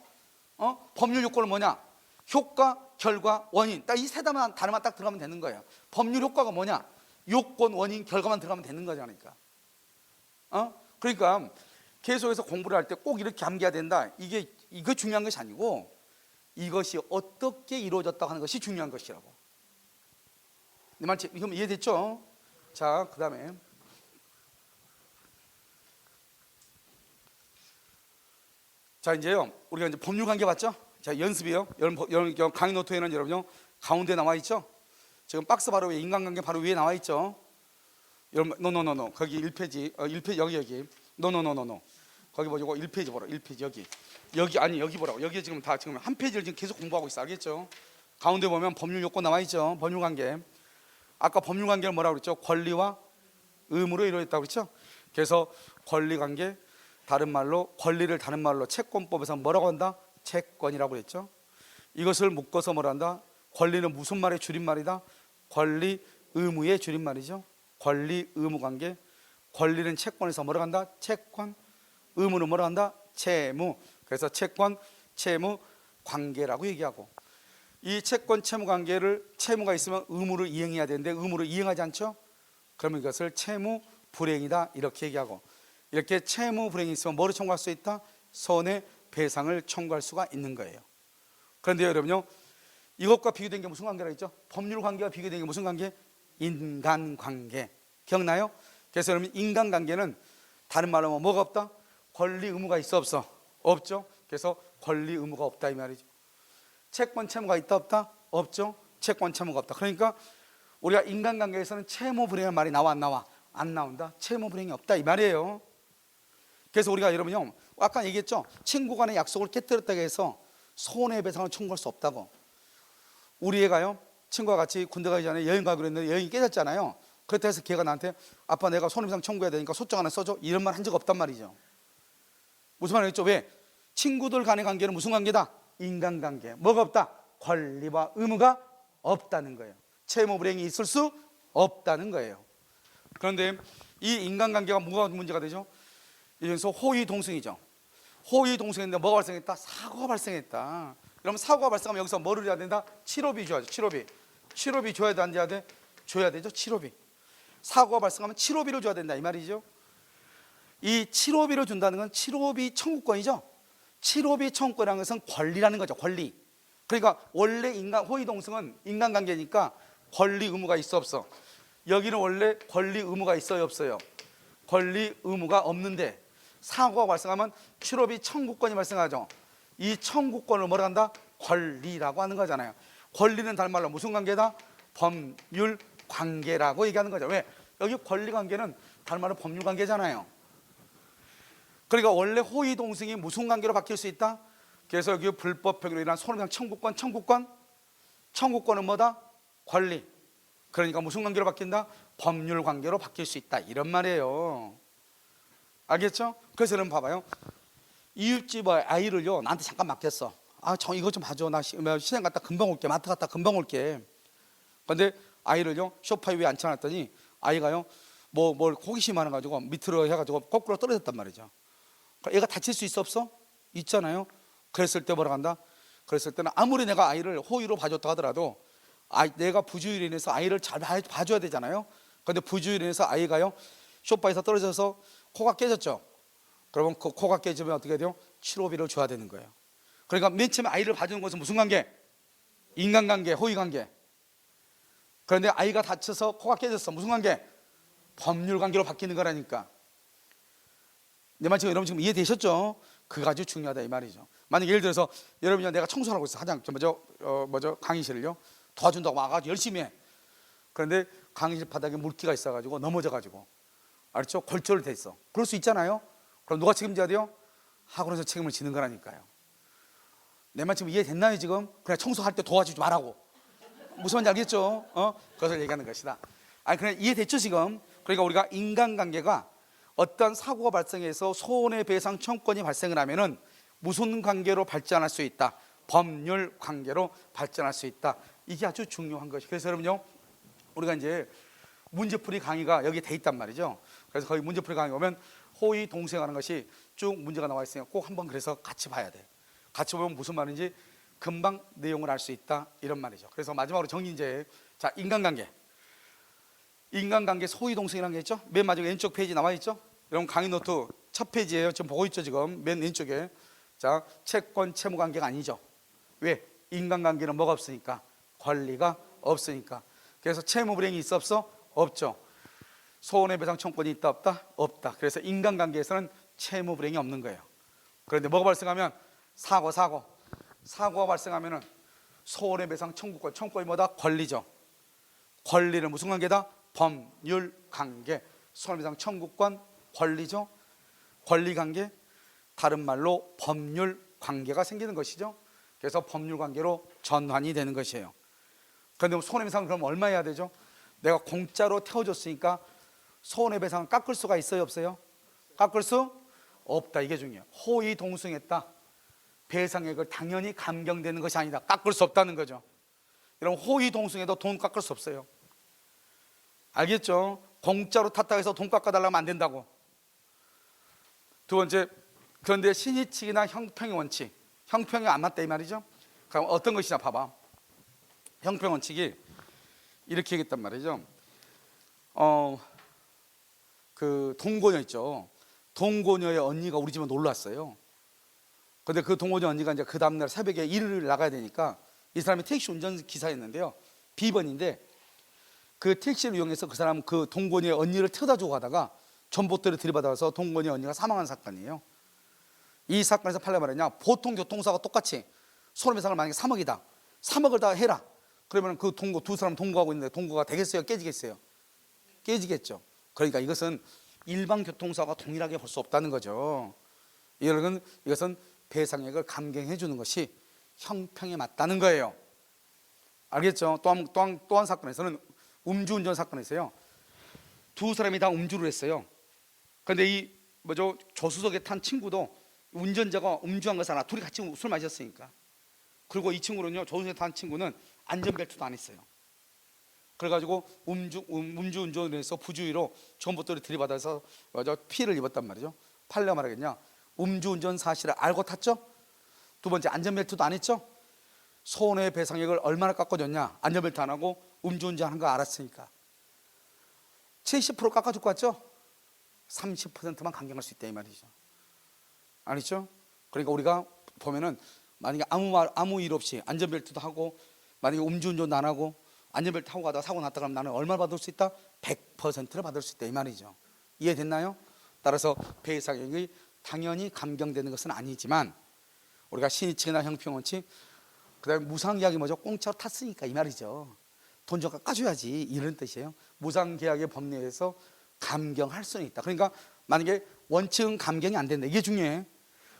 법률 요건은 뭐냐? 효과, 결과, 원인. 딱 이 세 단어만 딱 들어가면 되는 거예요. 법률 효과가 뭐냐? 요건, 원인, 결과만 들어가면 되는 거잖아요. 그러니까 계속해서 공부를 할 때 꼭 이렇게 암기해야 된다. 이거 중요한 것이 아니고 이것이 어떻게 이루어졌다고 하는 것이 중요한 것이라고. 내 말 이건 이해됐죠? 자, 그 다음에 자, 이제요, 우리가 이제 법률 관계 봤죠? 자, 연습이요. 여러분 강의 노트에는 여러분요 가운데 나와 있죠? 지금 박스 바로 위에 인간관계 바로 위에 나와 있죠? 여러분, 노 거기 1페이지, 1페이지 여기 노 거기 보시고 1페이지 보라. 1페이지 여기 아니 여기 보라고. 여기 지금 다 지금 한 페이지를 지금 계속 공부하고 있어. 알겠죠? 가운데 보면 법률 요건 나와 있죠? 법률 관계. 아까 법률 관계를 뭐라고 그랬죠? 권리와 의무로 이루어졌다고 그랬죠? 그래서 권리 관계, 다른 말로 권리를 다른 말로 채권법에서 뭐라고 한다? 채권이라고 했죠. 이것을 묶어서 뭐라 한다? 권리는 무슨 말의 줄임말이다? 권리 의무의 줄임말이죠. 권리 의무 관계. 권리는 채권에서 뭐라고 한다? 채권. 의무는 뭐라고 한다? 채무. 그래서 채권 채무 관계라고 얘기하고, 이 채권 채무 관계를 채무가 있으면 의무를 이행해야 되는데 의무를 이행하지 않죠? 그러면 이것을 채무 불이행이다 이렇게 얘기하고, 이렇게 채무 불이행이 있으면 뭐를 청구할 수 있다? 손해배상을 청구할 수가 있는 거예요. 그런데 여러분요, 이것과 비교된 게 무슨 관계라고 했죠? 법률 관계와 비교된 게 무슨 관계? 인간관계. 기억나요? 그래서 여러분, 인간관계는 다른 말로 뭐가 없다? 권리 의무가 있어 없어? 없죠. 그래서 권리 의무가 없다 이 말이죠. 채권 채무가 있다 없다? 없죠. 채권 채무가 없다. 그러니까 우리가 인간관계에서는 채무 불이행의 말이 나와 안 나와? 안 나온다. 채무 불이행이 없다 이 말이에요. 그래서 우리가 여러분요, 아까 얘기했죠? 친구 간의 약속을 깨뜨렸다고 해서 손해배상을 청구할 수 없다고. 우리 애가요, 친구와 같이 군대 가기 전에 여행 가기로 했는데 여행이 깨졌잖아요. 그렇다 해서 걔가 나한테 아빠 내가 손해배상 청구해야 되니까 소장 하나 써줘 이런 말 한 적 없단 말이죠. 무슨 말이겠죠? 왜? 친구들 간의 관계는 무슨 관계다? 인간관계. 뭐가 없다? 권리와 의무가 없다는 거예요. 채무 불이행이 있을 수 없다는 거예요. 그런데 이 인간관계가 뭐가 문제가 되죠? 이래서 호의동승이죠. 호의동승인데 뭐가 발생했다? 사고가 발생했다. 그러면 사고가 발생하면 여기서 뭐를 해야 된다? 치료비 줘야죠. 치료비 줘야 돼, 안 줘야 돼? 줘야 되죠. 치료비. 사고가 발생하면 치료비를 줘야 된다 이 말이죠. 이 치료비를 준다는 건 치료비 청구권이죠. 치료비 청구권이라는 것은 권리라는 거죠. 권리. 그러니까 원래 호의동승은 인간관계니까 권리 의무가 있어 없어? 여기는 원래 권리 의무가 있어요 없어요? 권리 의무가 없는데 사고가 발생하면 치료비 청구권이 발생하죠. 이 청구권을 뭐라 한다? 권리라고 하는 거잖아요. 권리는 다른 말로 무슨 관계다? 법률 관계라고 얘기하는 거죠. 왜? 여기 권리 관계는 다른 말로 법률 관계잖아요. 그러니까 원래 호의동승이 무슨 관계로 바뀔 수 있다? 그래서 여기 불법 폐기로 인한 손해배상 청구권은 뭐다? 권리. 그러니까 무슨 관계로 바뀐다? 법률 관계로 바뀔 수 있다, 이런 말이에요. 알겠죠? 그래서 여러분 봐봐요. 이웃집 아이를요 나한테 잠깐 맡겼어. 저 이거 좀 봐줘. 나 시장 갔다 금방 올게. 마트 갔다 금방 올게. 근데 아이를요 소파 위에 앉혀놨더니 아이가요 뭘 호기심 많아가지고 밑으로 해가지고 거꾸로 떨어졌단 말이죠. 얘가 다칠 수 있어 없어? 있잖아요. 그랬을 때 뭐라 한다? 그랬을 때는 아무리 내가 아이를 호의로 봐줬다 하더라도 내가 부주의로 인해서 아이를 잘 봐줘야 되잖아요. 근데 부주의로 인해서 아이가요 소파에서 떨어져서 코가 깨졌죠. 그러면 그 코가 깨지면 어떻게 돼요? 치료비를 줘야 되는 거예요. 그러니까 맨 처음에 아이를 봐주는 것은 무슨 관계? 인간관계, 호의관계. 그런데 아이가 다쳐서 코가 깨졌어. 무슨 관계? 법률관계로 바뀌는 거라니까. 내 말 지금 여러분 지금 이해되셨죠? 그가 아주 중요하다 이 말이죠. 만약 예를 들어서 여러분이 내가 청소를 하고 있어. 화장 강의실을요 도와준다고 와가지고 열심히 해. 그런데 강의실 바닥에 물기가 있어가지고 넘어져가지고, 알았죠? 골절이 돼 있어. 그럴 수 있잖아요. 그럼 누가 책임져야 돼요? 학원에서 책임을 지는 거라니까요. 내 말 지금 이해됐나요 지금? 그냥 청소할 때 도와주지 말라고. 무슨 말인지 알겠죠? 그것을 얘기하는 것이다. 그냥 이해됐죠 지금? 그러니까 우리가 인간관계가 어떤 사고가 발생해서 손해배상 청구권이 발생을 하면은 무슨 관계로 발전할 수 있다? 법률 관계로 발전할 수 있다. 이게 아주 중요한 것이. 그래서 여러분요, 우리가 이제 문제풀이 강의가 여기 돼 있단 말이죠. 그래서 거기 문제풀이 강의 오면 호의 동생하는 것이 쭉 문제가 나와 있으니까 꼭 한번 그래서 같이 봐야 돼. 같이 보면 무슨 말인지 금방 내용을 알 수 있다, 이런 말이죠. 그래서 마지막으로 정리 이제, 자, 인간관계 소위 동성이라는 게 있죠. 맨 마지막에 왼쪽 페이지 나와 있죠. 여러분 강의 노트 첫 페이지에요. 지금 보고 있죠. 지금 맨 왼쪽에. 자, 채권 채무 관계가 아니죠. 왜? 인간관계는 뭐가 없으니까? 권리가 없으니까. 그래서 채무 불이행이 있어 없어? 없죠. 손해배상 청구권이 있다 없다? 없다. 그래서 인간관계에서는 채무 불이행이 없는 거예요. 그런데 뭐가 발생하면 사고가 발생하면은 손해배상 청구권이 뭐다? 권리죠. 권리는 무슨 관계다? 법률 관계. 손해배상 청구권 권리죠. 권리 관계, 다른 말로 법률 관계가 생기는 것이죠. 그래서 법률 관계로 전환이 되는 것이에요. 그런데 손해배상 그럼 얼마 해야 되죠? 내가 공짜로 태워줬으니까 손해배상 깎을 수가 있어요 없어요? 깎을 수 없다. 이게 중요해요. 호의 동승했다. 배상액을 당연히 감경되는 것이 아니다. 깎을 수 없다는 거죠. 여러분 호의 동승해도 돈 깎을 수 없어요. 알겠죠? 공짜로 탔다 해서 돈 깎아달라면 안 된다고. 두 번째, 그런데 신의칙이나 형평의 원칙, 형평이 안 맞다 이 말이죠. 그럼 어떤 것이냐 봐봐. 형평 원칙이 이렇게 얘기했단 말이죠. 그 동고녀 있죠. 동고녀의 언니가 우리 집에 놀러 왔어요. 근데 그 동고녀 언니가 이제 그 다음날 새벽에 일을 나가야 되니까 이 사람이 택시 운전기사였는데요. B번인데 그 택시를 이용해서 그 사람 그 동고녀의 언니를 태워다 주고 가다가 전봇대를 들이받아서 동고녀의 언니가 사망한 사건이에요. 이 사건에서 판례 말이냐, 보통 교통사고가 똑같이 손해배상을 만약에 3억이다. 3억을 다 해라. 그러면 그 동고 두 사람 동거하고 있는데 동거가 되겠어요? 깨지겠어요? 깨지겠죠. 그러니까 이것은 일반 교통사고가 동일하게 볼 수 없다는 거죠. 이것은 배상액을 감경해 주는 것이 형평에 맞다는 거예요. 알겠죠? 또 한 사건에서는 음주운전 사건에서요. 두 사람이 다 음주를 했어요. 그런데 조수석에 탄 친구도 운전자가 음주한 것을 알아. 둘이 같이 술 마셨으니까. 그리고 이 친구는요, 조수석에 탄 친구는 안전벨트도 안 했어요. 그래가지고 음주운전을 해서 부주의로 전봇대를 들이받아서 피해를 입었단 말이죠. 판례가 말하겠냐, 음주운전 사실을 알고 탔죠. 두 번째, 안전벨트도 안 했죠. 손해배상액을 얼마나 깎아줬냐, 안전벨트 안 하고 음주운전한 거 알았으니까 70% 깎아줄 것 같죠? 30%만 감경할 수 있다 이 말이죠. 아니죠? 그러니까 우리가 보면은 만약에 아무 일 없이 안전벨트도 하고 만약에 음주운전도 안 하고 안전벨트 타고 가다가 사고 났다 그러면 나는 얼마 받을 수 있다? 100%를 받을 수 있다 이 말이죠. 이해됐나요? 따라서 배상액이 당연히 감경되는 것은 아니지만 우리가 신의칙이나 형평원칙, 그다음에 무상계약이 뭐죠? 공짜로 탔으니까 이 말이죠. 돈 좀 깎아줘야지 이런 뜻이에요. 무상계약의 법리에서 감경할 수는 있다. 그러니까 만약에 원칙은 감경이 안 된다. 이게 중요해.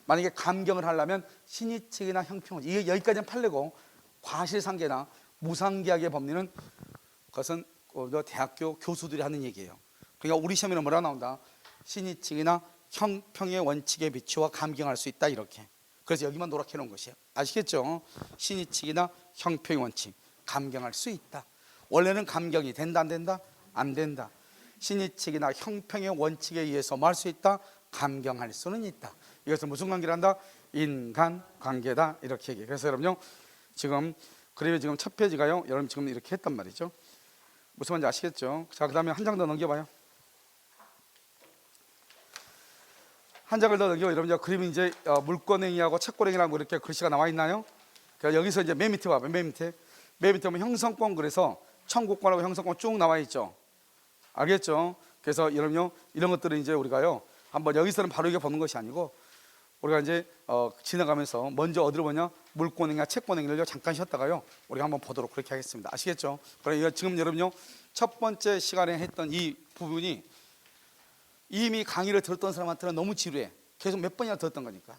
만약에 감경을 하려면 신의칙이나 형평원칙, 이게 여기까지는 판례고 과실상계나 무상계약의 법리는 그것은 대학교 교수들이 하는 얘기예요. 그러니까 우리 시험에는 뭐라 나온다? 신의칙이나 형평의 원칙에 비추어 감경할 수 있다 이렇게. 그래서 여기만 노랗게 해놓은 것이에요. 아시겠죠? 신의칙이나 형평의 원칙 감경할 수 있다. 원래는 감경이 된다 안 된다? 안 된다. 신의칙이나 형평의 원칙에 의해서 뭐 할 수 있다? 감경할 수는 있다. 이것은 무슨 관계를 한다? 인간관계다 이렇게 얘기해요. 그래서 여러분요 지금 그림의 지금 첫 페이지가요 여러분 지금 이렇게 했단 말이죠. 무슨 말인지 아시겠죠? 자, 그 다음에 한 장 더 넘겨봐요. 한 장을 더 넘겨. 여러분 그림이 이제 물권행위하고 채권행위라고 이렇게 글씨가 나와 있나요? 그러니까 여기서 이제 맨 밑에 봐봐요. 맨 밑에 보면 형성권, 그래서 청구권하고 형성권 쭉 나와 있죠. 알겠죠? 그래서 여러분요 이런 것들은 이제 우리가요 한번 여기서는 바로 이게 보는 것이 아니고 우리가 이제 지나가면서 먼저 어디로 보냐? 물권행위나 채권행위를 잠깐 쉬었다가요 우리가 한번 보도록 그렇게 하겠습니다. 아시겠죠? 그러니까 지금 여러분요 첫 번째 시간에 했던 이 부분이 이미 강의를 들었던 사람한테는 너무 지루해. 계속 몇 번이나 들었던 거니까.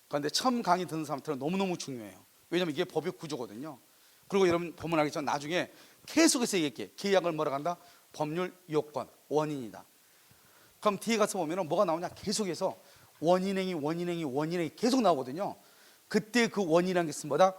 그런데 처음 강의 듣는 사람한테는 너무너무 중요해요. 왜냐하면 이게 법의 구조거든요. 그리고 여러분 보면 알겠지만 나중에 계속해서 얘기해. 계약을 뭐라고 한다? 법률 요건, 원인이다. 그럼 뒤에 가서 보면 뭐가 나오냐? 계속해서 원인행위 계속 나오거든요. 그때 그 원인이라는 게 뭐다?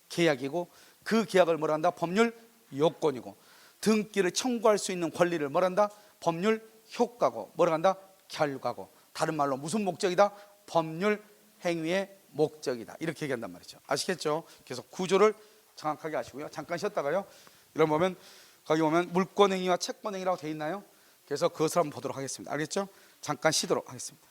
계약이고, 그 계약을 뭐라 한다? 법률 요건이고, 등기를 청구할 수 있는 권리를 뭐라 한다? 법률 효과고, 뭐라 한다? 결과고. 다른 말로 무슨 목적이다? 법률 행위의 목적이다. 이렇게 얘기한단 말이죠. 아시겠죠? 그래서 구조를 정확하게 아시고요. 잠깐 쉬었다가요. 이런 보면 거기 보면 물권행위와 채권행위라고 되어 있나요? 그래서 그것을 한번 보도록 하겠습니다. 알겠죠? 잠깐 쉬도록 하겠습니다.